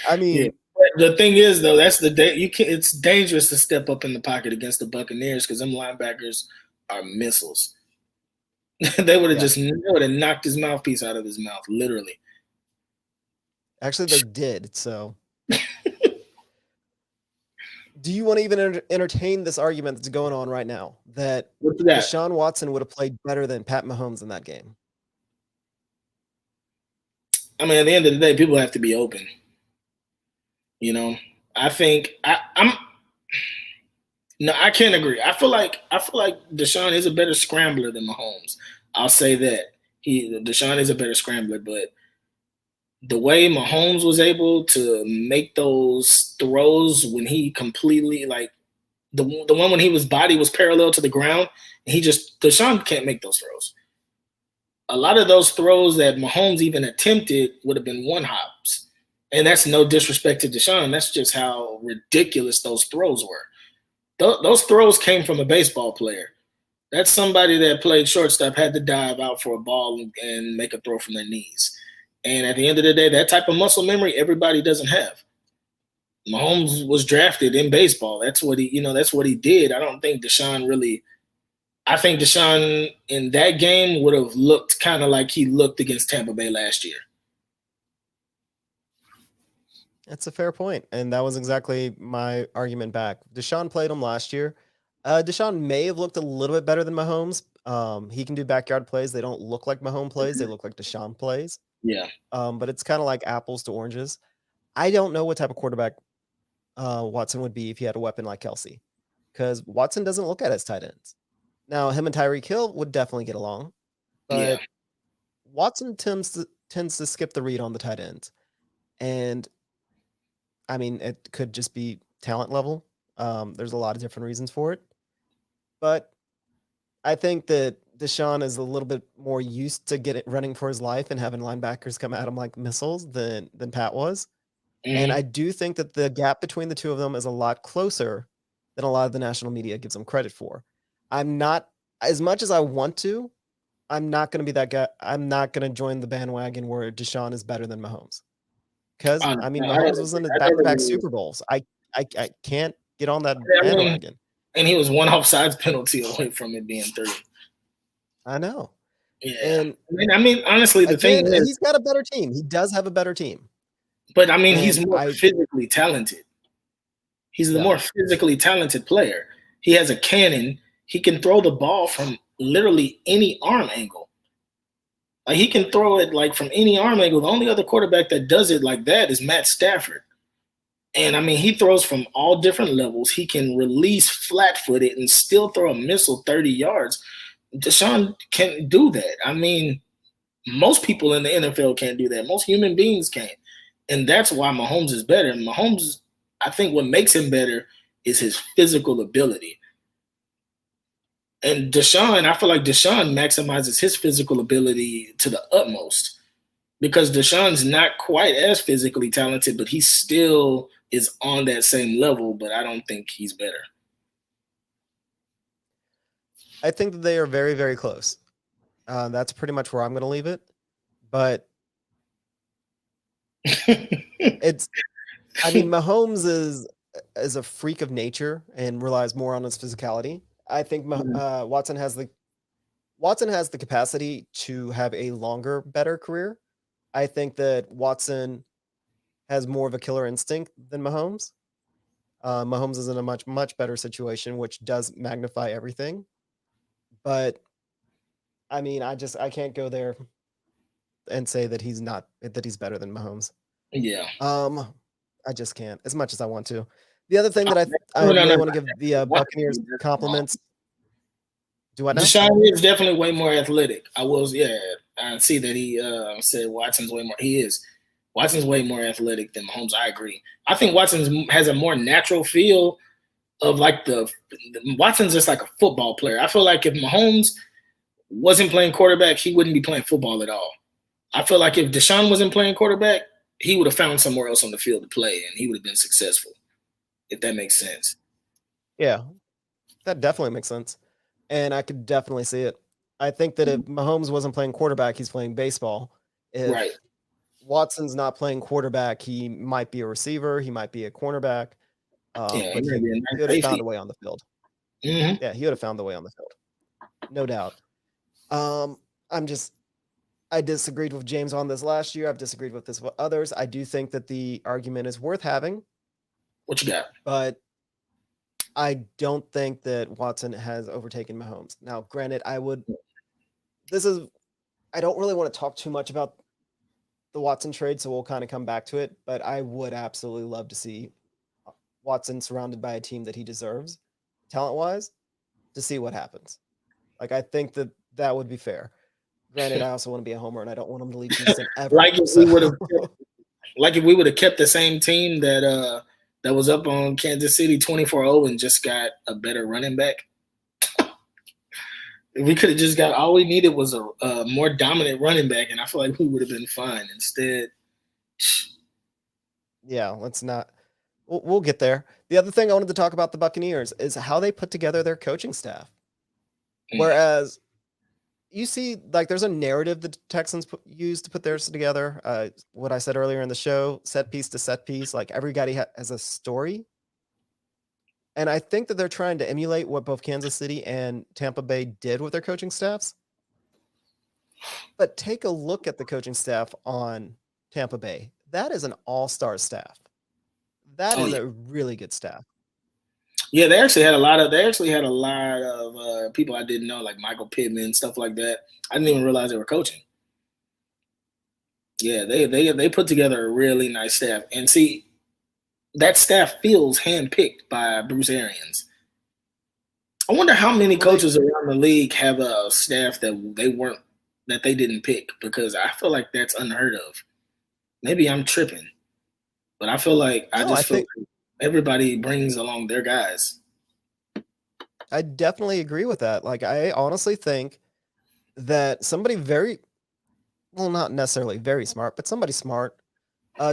I mean, the thing is though, that's it's dangerous to step up in the pocket against the Buccaneers because them linebackers are missiles. They would have knocked his mouthpiece out of his mouth, literally. Actually, they did. So, do you want to even entertain this argument that's going on right now that Deshaun Watson would have played better than Pat Mahomes in that game? I mean, at the end of the day, people have to be open. I think I can't agree. I feel like Deshaun is a better scrambler than Mahomes. I'll say that Deshaun is a better scrambler, but the way Mahomes was able to make those throws when he completely the one when his body was parallel to the ground, and Deshaun can't make those throws. A lot of those throws that Mahomes even attempted would have been one hops. And that's no disrespect to Deshaun. That's just how ridiculous those throws were. Those throws came from a baseball player. That's somebody that played shortstop, had to dive out for a ball and make a throw from their knees. And at the end of the day, that type of muscle memory, everybody doesn't have. Mahomes was drafted in baseball. That's what he did. I don't think Deshaun really – I think Deshaun in that game would have looked kind of like he looked against Tampa Bay last year. That's a fair point, and that was exactly my argument back. Deshaun played him last year. Deshaun may have looked a little bit better than Mahomes. He can do backyard plays. They don't look like Mahomes plays. They look like Deshaun plays. Yeah. But it's kind of like apples to oranges. I don't know what type of quarterback Watson would be if he had a weapon like Kelsey, because Watson doesn't look at his tight ends. Now, him and Tyreek Hill would definitely get along, but Watson tends to skip the read on the tight ends. And I mean, it could just be talent level. There's a lot of different reasons for it. But I think that Deshaun is a little bit more used to running for his life and having linebackers come at him like missiles than Pat was. And I do think that the gap between the two of them is a lot closer than a lot of the national media gives them credit for. I'm not, as much as I want to, I'm not going to be that guy. I'm not going to join the bandwagon where Deshaun is better than Mahomes. Because, I mean, Mahomes was in the back-to-back Super Bowls. I can't get on that bandwagon. And he was one offsides penalty away from it being 3. I know. Yeah. And I mean, honestly, the thing is, he's got a better team. He does have a better team. But I mean, he's more physically talented. He's the more physically talented player. He has a cannon. He can throw the ball from literally any arm angle. Like, he can throw it like from any arm angle. The only other quarterback that does it like that is Matt Stafford. And I mean, he throws from all different levels. He can release flat-footed and still throw a missile 30 yards. Deshaun can't do that. I mean, most people in the NFL can't do that. Most human beings can't. And that's why Mahomes is better. And Mahomes, I think what makes him better is his physical ability. And Deshaun, I feel like Deshaun maximizes his physical ability to the utmost, because Deshaun's not quite as physically talented, but he still is on that same level, but I don't think he's better. I think that they are very, very close. That's pretty much where I'm going to leave it. But Mahomes is a freak of nature and relies more on his physicality. I think Watson has the capacity to have a longer, better career. I think that Watson has more of a killer instinct than Mahomes. Mahomes is in a much, much better situation, which does magnify everything. But I mean, I can't go there and say that he's better than Mahomes. Yeah. I just can't, as much as I want to. The other thing that I really want to give the Buccaneers compliments. Do what now? Deshaun is definitely way more athletic. I see that he said Watson's way more. He is. Watson's way more athletic than Mahomes. I agree. I think Watson has a more natural feel of like Watson's just like a football player. I feel like if Mahomes wasn't playing quarterback, he wouldn't be playing football at all. I feel like if Deshaun wasn't playing quarterback, he would have found somewhere else on the field to play, and he would have been successful, if that makes sense. Yeah, that definitely makes sense. And I could definitely see it. I think that if Mahomes wasn't playing quarterback, he's playing baseball. If Watson's not playing quarterback, he might be a receiver. He might be a cornerback. But he would have found a way on the field. Mm-hmm. Yeah, he would have found the way on the field. No doubt. I disagreed with James on this last year. I've disagreed with this with others. I do think that the argument is worth having. What you got? But I don't think that Watson has overtaken Mahomes. Now, granted, I don't really want to talk too much about the Watson trade, so we'll kind of come back to it, but I would absolutely love to see Watson surrounded by a team that he deserves, talent-wise, to see what happens. Like, I think that would be fair. Granted, I also want to be a homer, and I don't want him to leave Houston ever. Like if we would have kept the same team that was up on Kansas City 24-0 and just got a better running back. We could have just got, all we needed was a more dominant running back, and I feel like we would have been fine. Instead, yeah, let's not. We'll get there. The other thing I wanted to talk about the Buccaneers is how they put together their coaching staff. Whereas you see, like, there's a narrative that Texans use to put theirs together. What I said earlier in the show, set piece to set piece, like everybody has a story. And I think that they're trying to emulate what both Kansas City and Tampa Bay did with their coaching staffs. But take a look at the coaching staff on Tampa Bay. That is an all-star staff. That is a really good staff. Yeah, they actually had a lot of people I didn't know, like Michael Pittman, stuff like that. I didn't even realize they were coaching. Yeah, they put together a really nice staff. And see, that staff feels handpicked by Bruce Arians. I wonder how many coaches around the league have a staff that they didn't pick, because I feel like that's unheard of. Maybe I'm tripping, but I feel like I feel like everybody brings along their guys. I definitely agree with that. Like, I honestly think that somebody not necessarily very smart, but somebody smart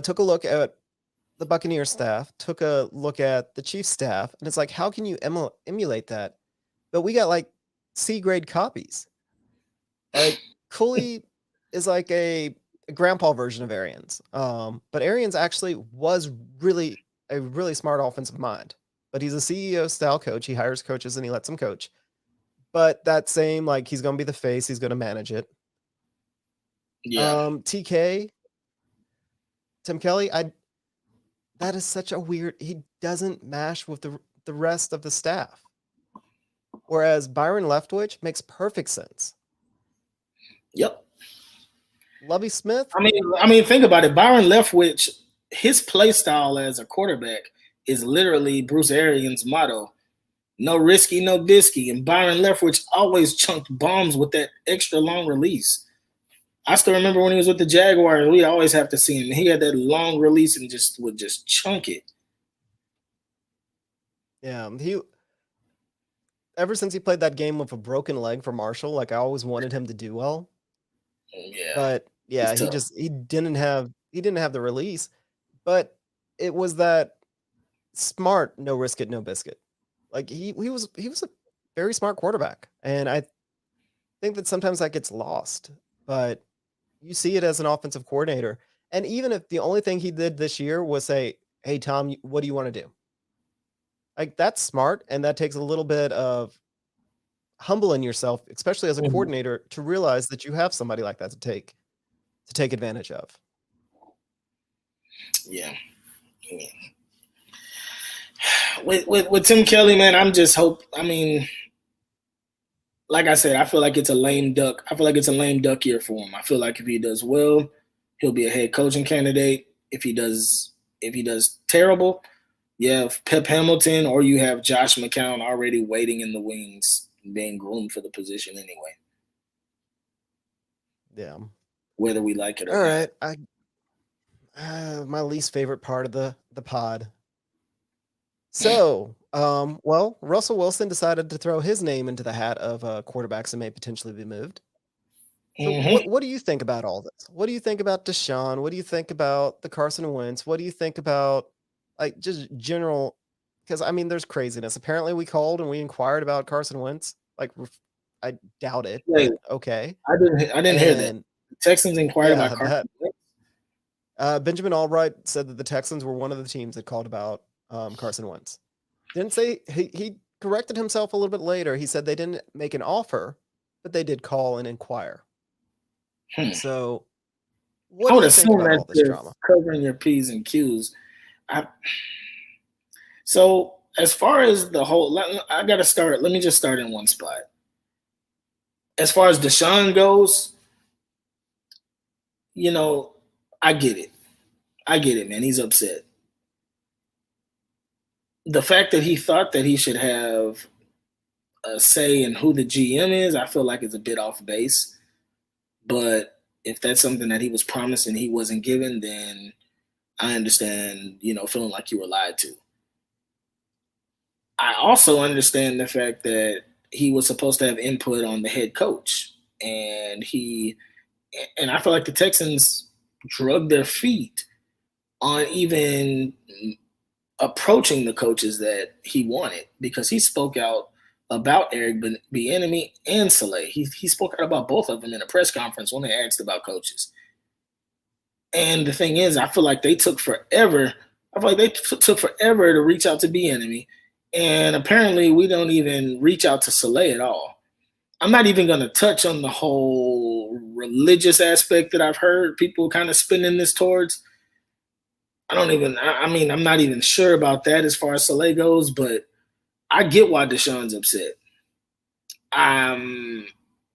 took a look at the Buccaneers staff, took a look at the Chiefs staff, and it's like, how can you emulate that? But we got like C-grade copies. Cooley is like a grandpa version of Arians. But Arians actually was really a really smart offensive mind. But he's a CEO style coach. He hires coaches and he lets them coach. But that same, like, he's going to be the face. He's going to manage it. Yeah. TK, Tim Kelly, that is such a weird. He doesn't mash with the rest of the staff. Whereas Byron Leftwich makes perfect sense. Yep. Lovie Smith. I mean, think about it. Byron Leftwich, his play style as a quarterback is literally Bruce Arians' motto: no risky, no bisky. And Byron Leftwich always chunked bombs with that extra long release. I still remember when he was with the Jaguars, we always have to see him. He had that long release and would just chunk it. Yeah, ever since he played that game with a broken leg for Marshall, like, I always wanted him to do well. Yeah. But yeah, he didn't have the release, but it was that smart, no risk it, no biscuit. Like, he was a very smart quarterback, and I think that sometimes that gets lost. But you see it as an offensive coordinator, and even if the only thing he did this year was say, "Hey Tom, what do you want to do?" Like, that's smart, and that takes a little bit of humbling yourself, especially as a coordinator, to realize that you have somebody like that to take advantage of. Yeah. With Tim Kelly, man, like I said, I feel like it's a lame duck. I feel like it's a lame duck year for him. I feel like if he does well, he'll be a head coaching candidate. If he does terrible, you have Pep Hamilton, or you have Josh McCown already waiting in the wings, being groomed for the position anyway. Yeah. Whether we like it or All not. right. My least favorite part of the pod. So, Russell Wilson decided to throw his name into the hat of quarterbacks that may potentially be moved. So what do you think about all this? What do you think about Deshaun? What do you think about the Carson Wentz? What do you think about, like, just general? Because, I mean, there's craziness. Apparently, we called and we inquired about Carson Wentz. Like, I doubt it. Wait, but okay. I didn't hear that. The Texans inquired about Carson Wentz. Benjamin Albright said that the Texans were one of the teams that called about Carson Wentz. Didn't say he corrected himself a little bit later. He said they didn't make an offer, but they did call and inquire. So, what do you think about all this drama? Covering your P's and Q's. So, as far as the whole, I got to start. Let me just start in one spot. As far as Deshaun goes, I get it. I get it, man. He's upset. The fact that he thought that he should have a say in who the GM is, I feel like is a bit off base. But if that's something that he was promised and he wasn't given, then I understand, feeling like you were lied to. I also understand the fact that he was supposed to have input on the head coach. And I feel like the Texans drug their feet on even approaching the coaches that he wanted, because he spoke out about Eric Bieniemy and Saleh. He spoke out about both of them in a press conference when they asked about coaches. And the thing is, I feel like they took forever. To reach out to Bieniemy, and apparently we don't even reach out to Saleh at all. I'm not even going to touch on the whole religious aspect that I've heard people kind of spinning this towards. I'm not even sure about that as far as Saleh goes, but I get why Deshaun's upset. I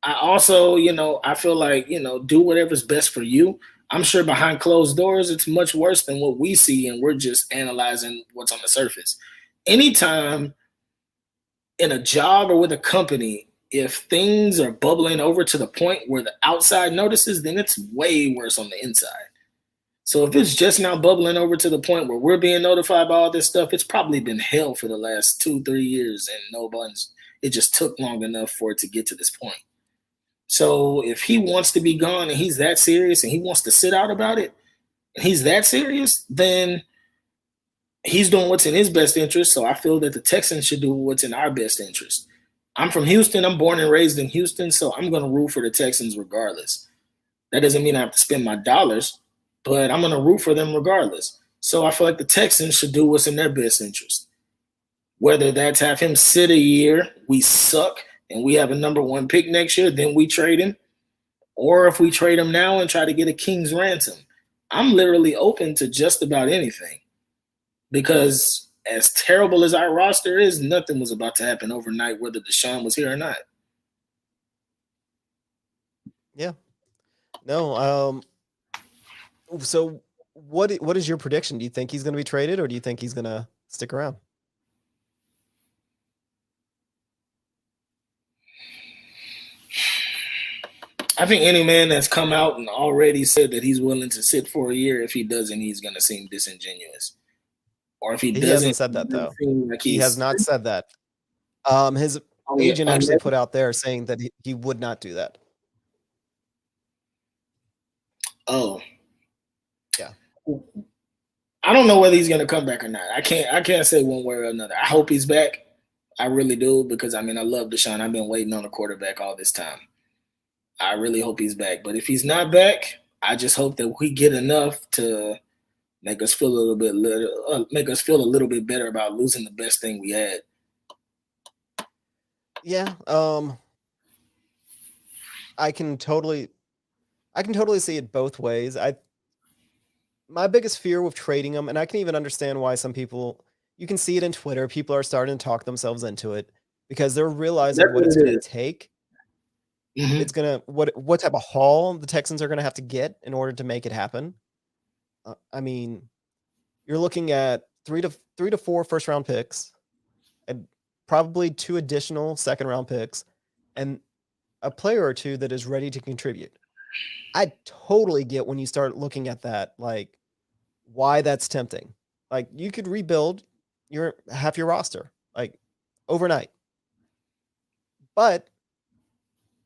also, I feel like, do whatever's best for you. I'm sure behind closed doors, it's much worse than what we see, and we're just analyzing what's on the surface. Anytime in a job or with a company, if things are bubbling over to the point where the outside notices, then it's way worse on the inside. So if it's just now bubbling over to the point where we're being notified by all this stuff, it's probably been hell for the last 2-3 years, and it just took long enough for it to get to this point. So if he wants to be gone and he's that serious and he wants to sit out about it and he's that serious, then he's doing what's in his best interest. So I feel that the Texans should do what's in our best interest. I'm from Houston. I'm born and raised in Houston, so I'm going to root for the Texans regardless. That doesn't mean I have to spend my dollars, but I'm going to root for them regardless. So I feel like the Texans should do what's in their best interest. Whether that's have him sit a year, we suck, and we have a number 1 pick next year, then we trade him. Or if we trade him now and try to get a king's ransom. I'm literally open to just about anything. Because as terrible as our roster is, nothing was about to happen overnight, whether Deshaun was here or not. Yeah. No. So what is your prediction? Do you think he's going to be traded, or do you think he's going to stick around? I think any man that's come out and already said that he's willing to sit for a year, if he doesn't, he's going to seem disingenuous. Or if he hasn't said that, though. Like he has not said that. His agent actually put out there saying that he would not do that. Oh. Yeah. I don't know whether he's going to come back or not. I can't say one way or another. I hope he's back. I really do, because, I love Deshaun. I've been waiting on a quarterback all this time. I really hope he's back. But if he's not back, I just hope that we get enough to make us feel a little bit better about losing the best thing we had. Yeah. I can totally see it both ways. My biggest fear with trading him, and I can even understand why some people, you can see it in Twitter, people are starting to talk themselves into it because they're realizing what it's going to take. Mm-hmm. It's going to, what type of haul the Texans are going to have to get in order to make it happen. You're looking at 3 to 4 first round picks and probably 2 additional second round picks and a player or 2 that is ready to contribute. I totally get when you start looking at that, like why that's tempting. Like you could rebuild half your roster like overnight. But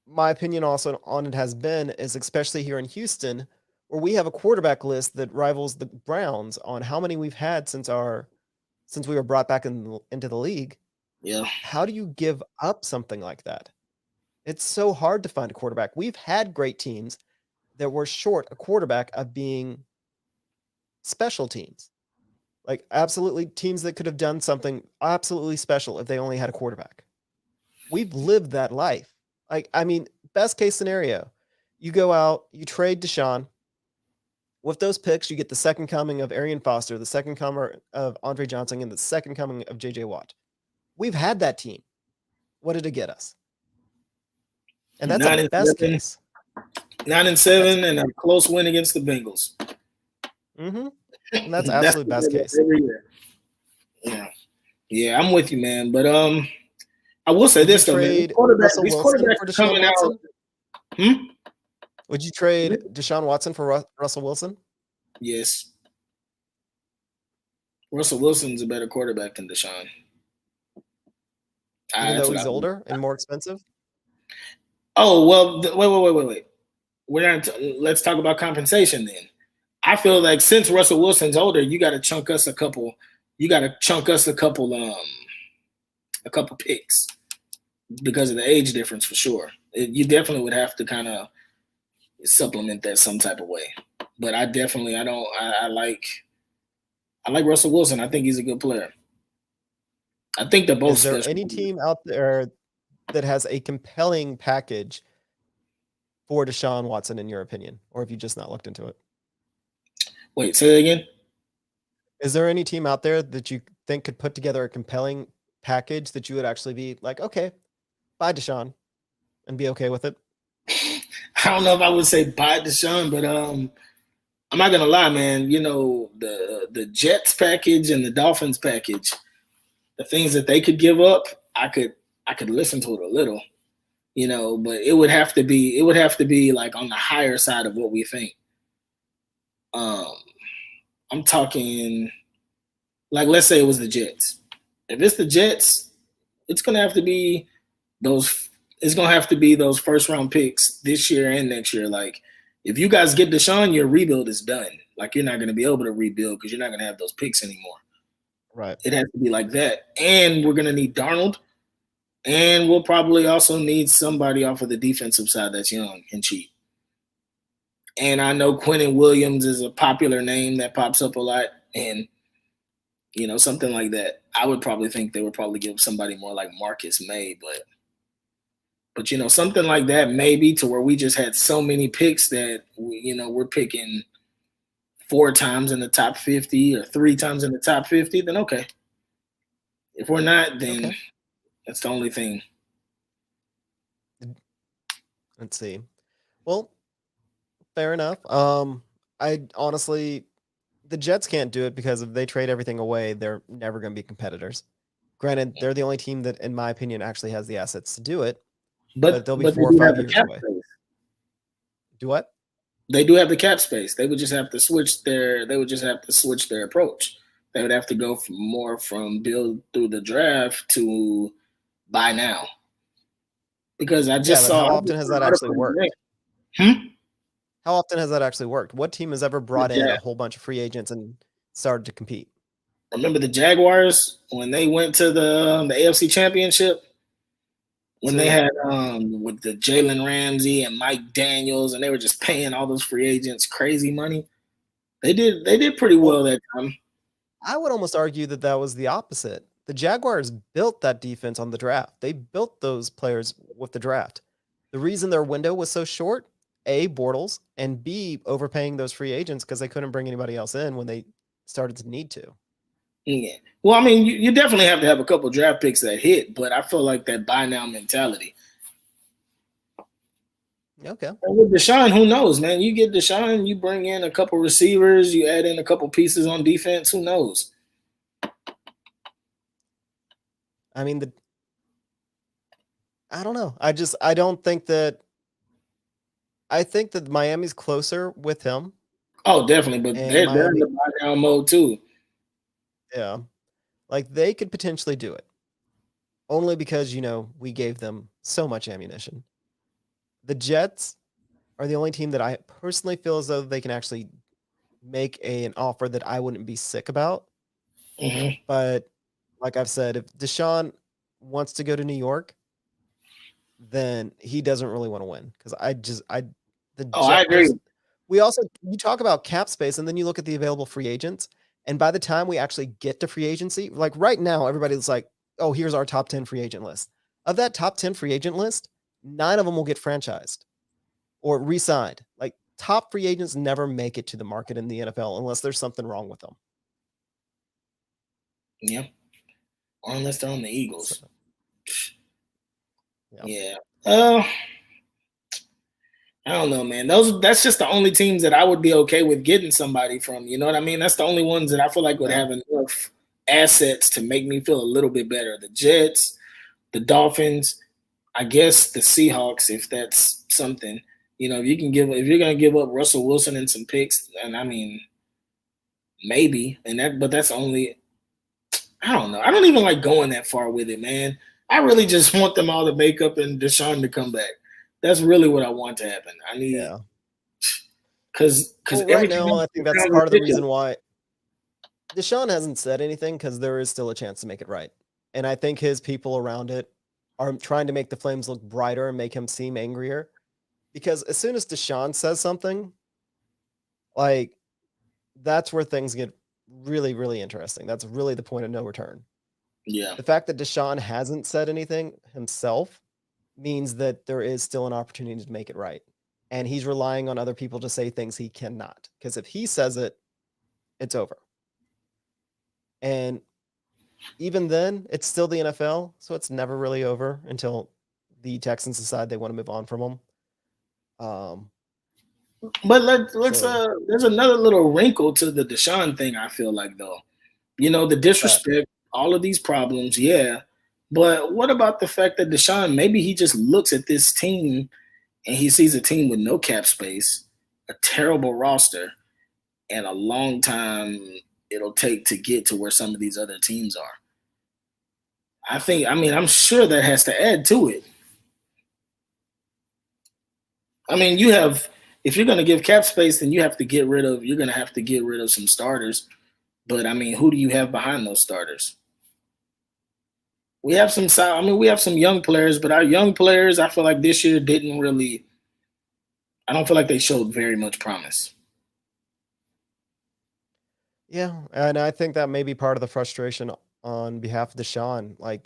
my opinion also on it has been is, especially here in Houston, where we have a quarterback list that rivals the Browns on how many we've had since we were brought back into the league. Yeah. How do you give up something like that? It's so hard to find a quarterback. We've had great teams that were short a quarterback of being special teams. Like absolutely teams that could have done something absolutely special if they only had a quarterback. We've lived that life. Best case scenario, you go out, you trade Deshaun. With those picks, you get the second coming of Arian Foster, the second coming of Andre Johnson, and the second coming of J.J. Watt. We've had that team. What did it get us? And that's a best case. 9-7 and a close win against the Bengals. Mm-hmm. And that's absolute best case. Every year. Yeah. Yeah, I'm with you, man. But I will say this though, man. These quarterbacks coming out. Would you trade Deshaun Watson for Russell Wilson? Yes. Russell Wilson's a better quarterback than Deshaun. Even though he's older and more expensive? Oh, well, wait. Let's talk about compensation then. I feel like since Russell Wilson's older, you got to chunk us a couple picks because of the age difference for sure. You definitely would have to kind of supplement that some type of way. But I like Russell Wilson. I think he's a good player. I think they're both. Is there any team out there that has a compelling package for Deshaun Watson, in your opinion, or have you just not looked into it? Wait, say that again. Is there any team out there that you think could put together a compelling package that you would actually be like, okay, buy Deshaun, and be okay with it? I don't know if I would say buy Deshaun, but I'm not gonna lie, man. You know, the Jets package and the Dolphins package, the things that they could give up, I could listen to it a little, you know, but it would have to be like on the higher side of what we think. I'm talking like, let's say it was the Jets. If it's the Jets, it's gonna have to be those. It's gonna have to be those first round picks this year and next year. Like, if you guys get Deshaun, your rebuild is done. Like, you're not gonna be able to rebuild because you're not gonna have those picks anymore. Right. It has to be like that, and we're gonna need Darnold, and we'll probably also need somebody off of the defensive side that's young and cheap. And I know Quentin Williams is a popular name that pops up a lot, and you know, something like that. I would probably think they would probably give somebody more like Marcus May, but you know, something like that maybe, to where we just had so many picks that we're picking 4 times in the top 50 or 3 times in the top 50. Then okay. If we're not, then Okay. that's the only thing. Let's see. Well, fair enough. I honestly, the Jets can't do it because if they trade everything away, they're never going to be competitors. Granted, they're the only team that, in my opinion, actually has the assets to do it. But they'll be 4 or 5 years away. Space. Do what? They do have the cap space. They would just have to switch their. They would just have to switch their approach. They would have to go from build through the draft to buy now. Because I just saw. How often has that actually worked? How often has that actually worked? What team has ever brought in a whole bunch of free agents and started to compete? Remember the Jaguars when they went to the AFC Championship? When they had with the Jalen Ramsey and Mike Daniels, and they were just paying all those free agents crazy money. They did pretty well that time. I would almost argue that was the opposite. The Jaguars built that defense on the draft. They built those players with the draft. The reason their window was so short, A, Bortles, and B, overpaying those free agents because they couldn't bring anybody else in when they started to need to. Yeah. Well, I mean, you definitely have to have a couple draft picks that hit, but I feel like that buy now mentality. Okay. And with Deshaun, who knows, man? You get Deshaun, you bring in a couple receivers, you add in a couple pieces on defense. Who knows? I mean, I don't know. I don't think that. I think that Miami's closer with him. Oh, definitely, but they're in the buy down mode too. Yeah. Like, they could potentially do it. Only because, we gave them so much ammunition. The Jets are the only team that I personally feel as though they can actually make an offer that I wouldn't be sick about. Mm-hmm. But like I've said, if Deshaun wants to go to New York, then he doesn't really want to win. Because I agree. You talk about cap space, and then you look at the available free agents. And by the time we actually get to free agency, like right now, everybody's like, oh, here's our top 10 free agent list. Of that top 10 free agent list, 9 of them will get franchised or re-signed. Like, top free agents never make it to the market in the NFL unless there's something wrong with them. Yeah. Or unless they're on the Eagles. So, yeah. I don't know, man. That's just the only teams that I would be okay with getting somebody from. You know what I mean? That's the only ones that I feel like would have enough assets to make me feel a little bit better. The Jets, the Dolphins, I guess the Seahawks, if that's something. If you're gonna give up Russell Wilson and some picks, and I mean, maybe, but that's only. I don't know. I don't even like going that far with it, man. I really just want them all to make up and Deshaun to come back. That's really what I want to happen. I need, because right now, I think that's part of the reason why Deshaun hasn't said anything, because there is still a chance to make it right. And I think his people around it are trying to make the flames look brighter and make him seem angrier. Because as soon as Deshaun says something, like, that's where things get really, really interesting. That's really the point of no return. Yeah. The fact that Deshaun hasn't said anything himself means that there is still an opportunity to make it right. And he's relying on other people to say things he cannot. Because if he says it, it's over. And even then, it's still the NFL, so it's never really over until the Texans decide they want to move on from him. But let's So there's another little wrinkle to the Deshaun thing, I feel like, though. The what's that? disrespect, all of these problems, yeah. But what about the fact that Deshaun, maybe he just looks at this team and he sees a team with no cap space, a terrible roster, and a long time it'll take to get to where some of these other teams are. I'm sure that has to add to it. I mean, if you're going to give cap space, then you're going to have to get rid of some starters. But I mean, who do you have behind those starters? We have some young players, but our young players, I feel like this year I don't feel like they showed very much promise. Yeah, and I think that may be part of the frustration on behalf of Deshaun. Like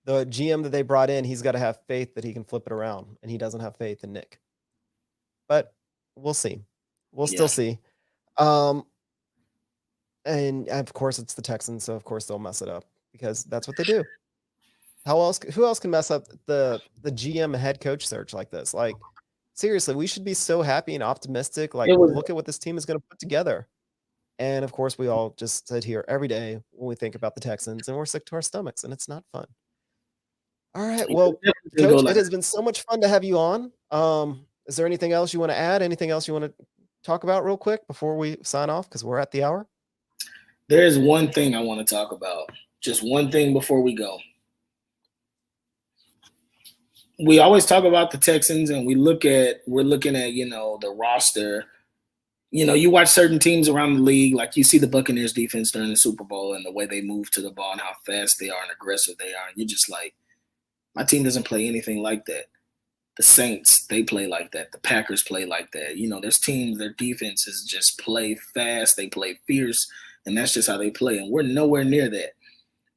the GM that they brought in, he's got to have faith that he can flip it around, and he doesn't have faith in Nick. But we'll see. We'll still see. And of course, it's the Texans, so of course they'll mess it up because that's what they do. Who else can mess up the GM head coach search like this? Like, seriously, we should be so happy and optimistic. Like, look at what this team is going to put together. And of course, we all just sit here every day when we think about the Texans, and we're sick to our stomachs, and it's not fun. All right, well, Coach, it has been so much fun to have you on. Is there anything else you want to add? Anything else you want to talk about real quick before we sign off? Because we're at the hour. There is one thing I want to talk about. Just one thing before we go. We always talk about the Texans, and we're looking at, the roster. You watch certain teams around the league, like you see the Buccaneers defense during the Super Bowl and the way they move to the ball and how fast they are and aggressive they are. And you're just like, my team doesn't play anything like that. The Saints, they play like that. The Packers play like that. There's teams, their defenses just play fast. They play fierce, and that's just how they play. And we're nowhere near that.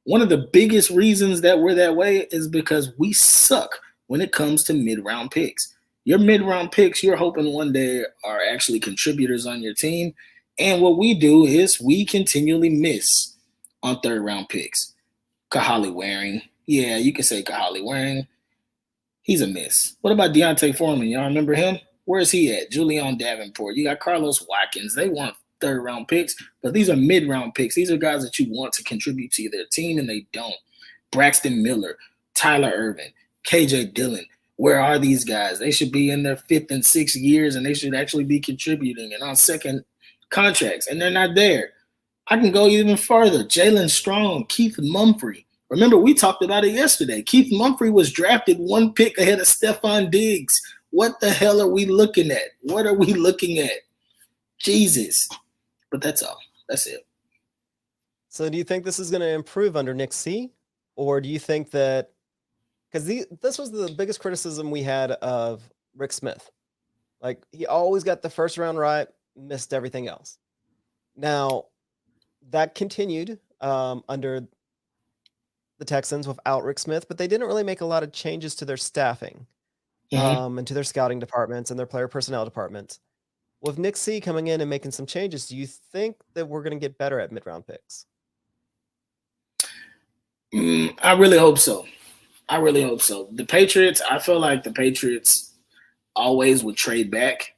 One of the biggest reasons that we're that way is because we suck when it comes to mid-round picks. Your mid-round picks, you're hoping one day are actually contributors on your team. And what we do is we continually miss on third-round picks. Kahale Waring. Yeah, you can say Kahale Waring. He's a miss. What about Deontay Foreman? Y'all remember him? Where's he at? Julian Davenport. You got Carlos Watkins. They weren't third-round picks, but these are mid-round picks. These are guys that you want to contribute to their team, and they don't. Braxton Miller, Tyler Irvin, KJ Dillon. Where are these guys? They should be in their 5th and 6th years, and they should actually be contributing and on second contracts, and they're not there. I can go even further. Jalen Strong, Keith Mumphrey. Remember, we talked about it yesterday. Keith Mumphrey was drafted 1 pick ahead of Stephon Diggs. What the hell are we looking at? What are we looking at? Jesus. But that's all. That's it. So do you think this is going to improve under Nick C? Or do you think that – because this was the biggest criticism we had of Rick Smith. Like, he always got the first round right, missed everything else. Now, that continued under the Texans without Rick Smith, but they didn't really make a lot of changes to their staffing and to their scouting departments and their player personnel departments. With Nick C coming in and making some changes, do you think that we're going to get better at mid-round picks? I really hope so. The Patriots, I feel like the Patriots always would trade back.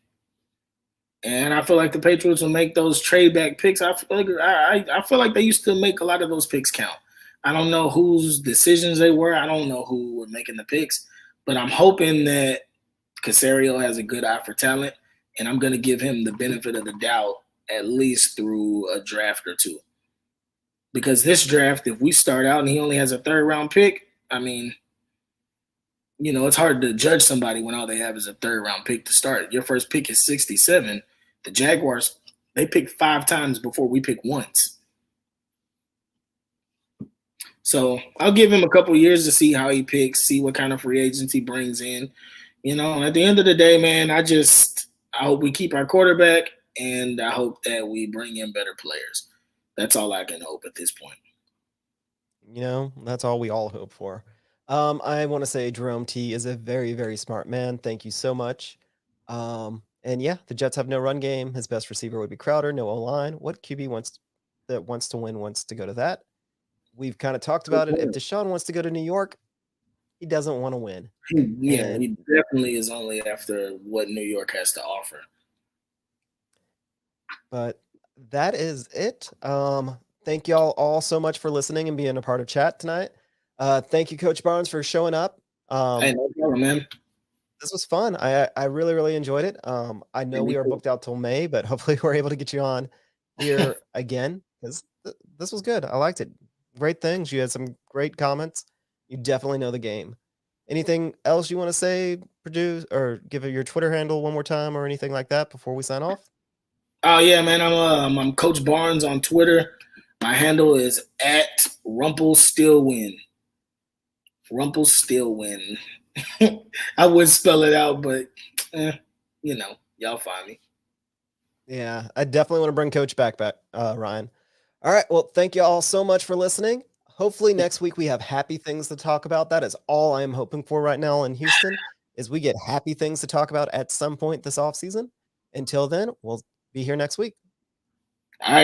And I feel like the Patriots will make those trade back picks. I feel like they used to make a lot of those picks count. I don't know whose decisions they were. I don't know who were making the picks. But I'm hoping that Caserio has a good eye for talent. And I'm going to give him the benefit of the doubt at least through a draft or two. Because this draft, if we start out and he only has a 3rd round pick, I mean, it's hard to judge somebody when all they have is a 3rd round pick to start. Your first pick is 67. The Jaguars, they pick 5 times before we pick once. So I'll give him a couple years to see how he picks, see what kind of free agents he brings in. At the end of the day, man, I hope we keep our quarterback, and I hope that we bring in better players. That's all I can hope at this point. That's all we all hope for. I want to say Jerome T is a very, very smart man. Thank you so much. And yeah, the Jets have no run game. His best receiver would be Crowder, no O-line. What QB wants to win wants to go to that? We've kind of talked about it. If Deshaun wants to go to New York, he doesn't want to win. Yeah, he definitely is only after what New York has to offer. But that is it. Thank y'all all so much for listening and being a part of chat tonight. Thank you, Coach Barnes, for showing up. Hey, no problem, man. This was fun. I really, really enjoyed it. I know we are booked out till May, but hopefully we're able to get you on here again because this was good. I liked it. Great things. You had some great comments. You definitely know the game. Anything else you want to say, produce, or give it your Twitter handle one more time or anything like that before we sign off? Oh yeah, man. I'm Coach Barnes on Twitter. My handle is @Rumpelstilwin. Rumpelstilwin. I would spell it out, but y'all find me. Yeah, I definitely want to bring Coach back, Ryan. All right. Well, thank you all so much for listening. Hopefully next week we have happy things to talk about. That is all I am hoping for right now in Houston is we get happy things to talk about at some point this offseason. Until then, we'll be here next week. All right.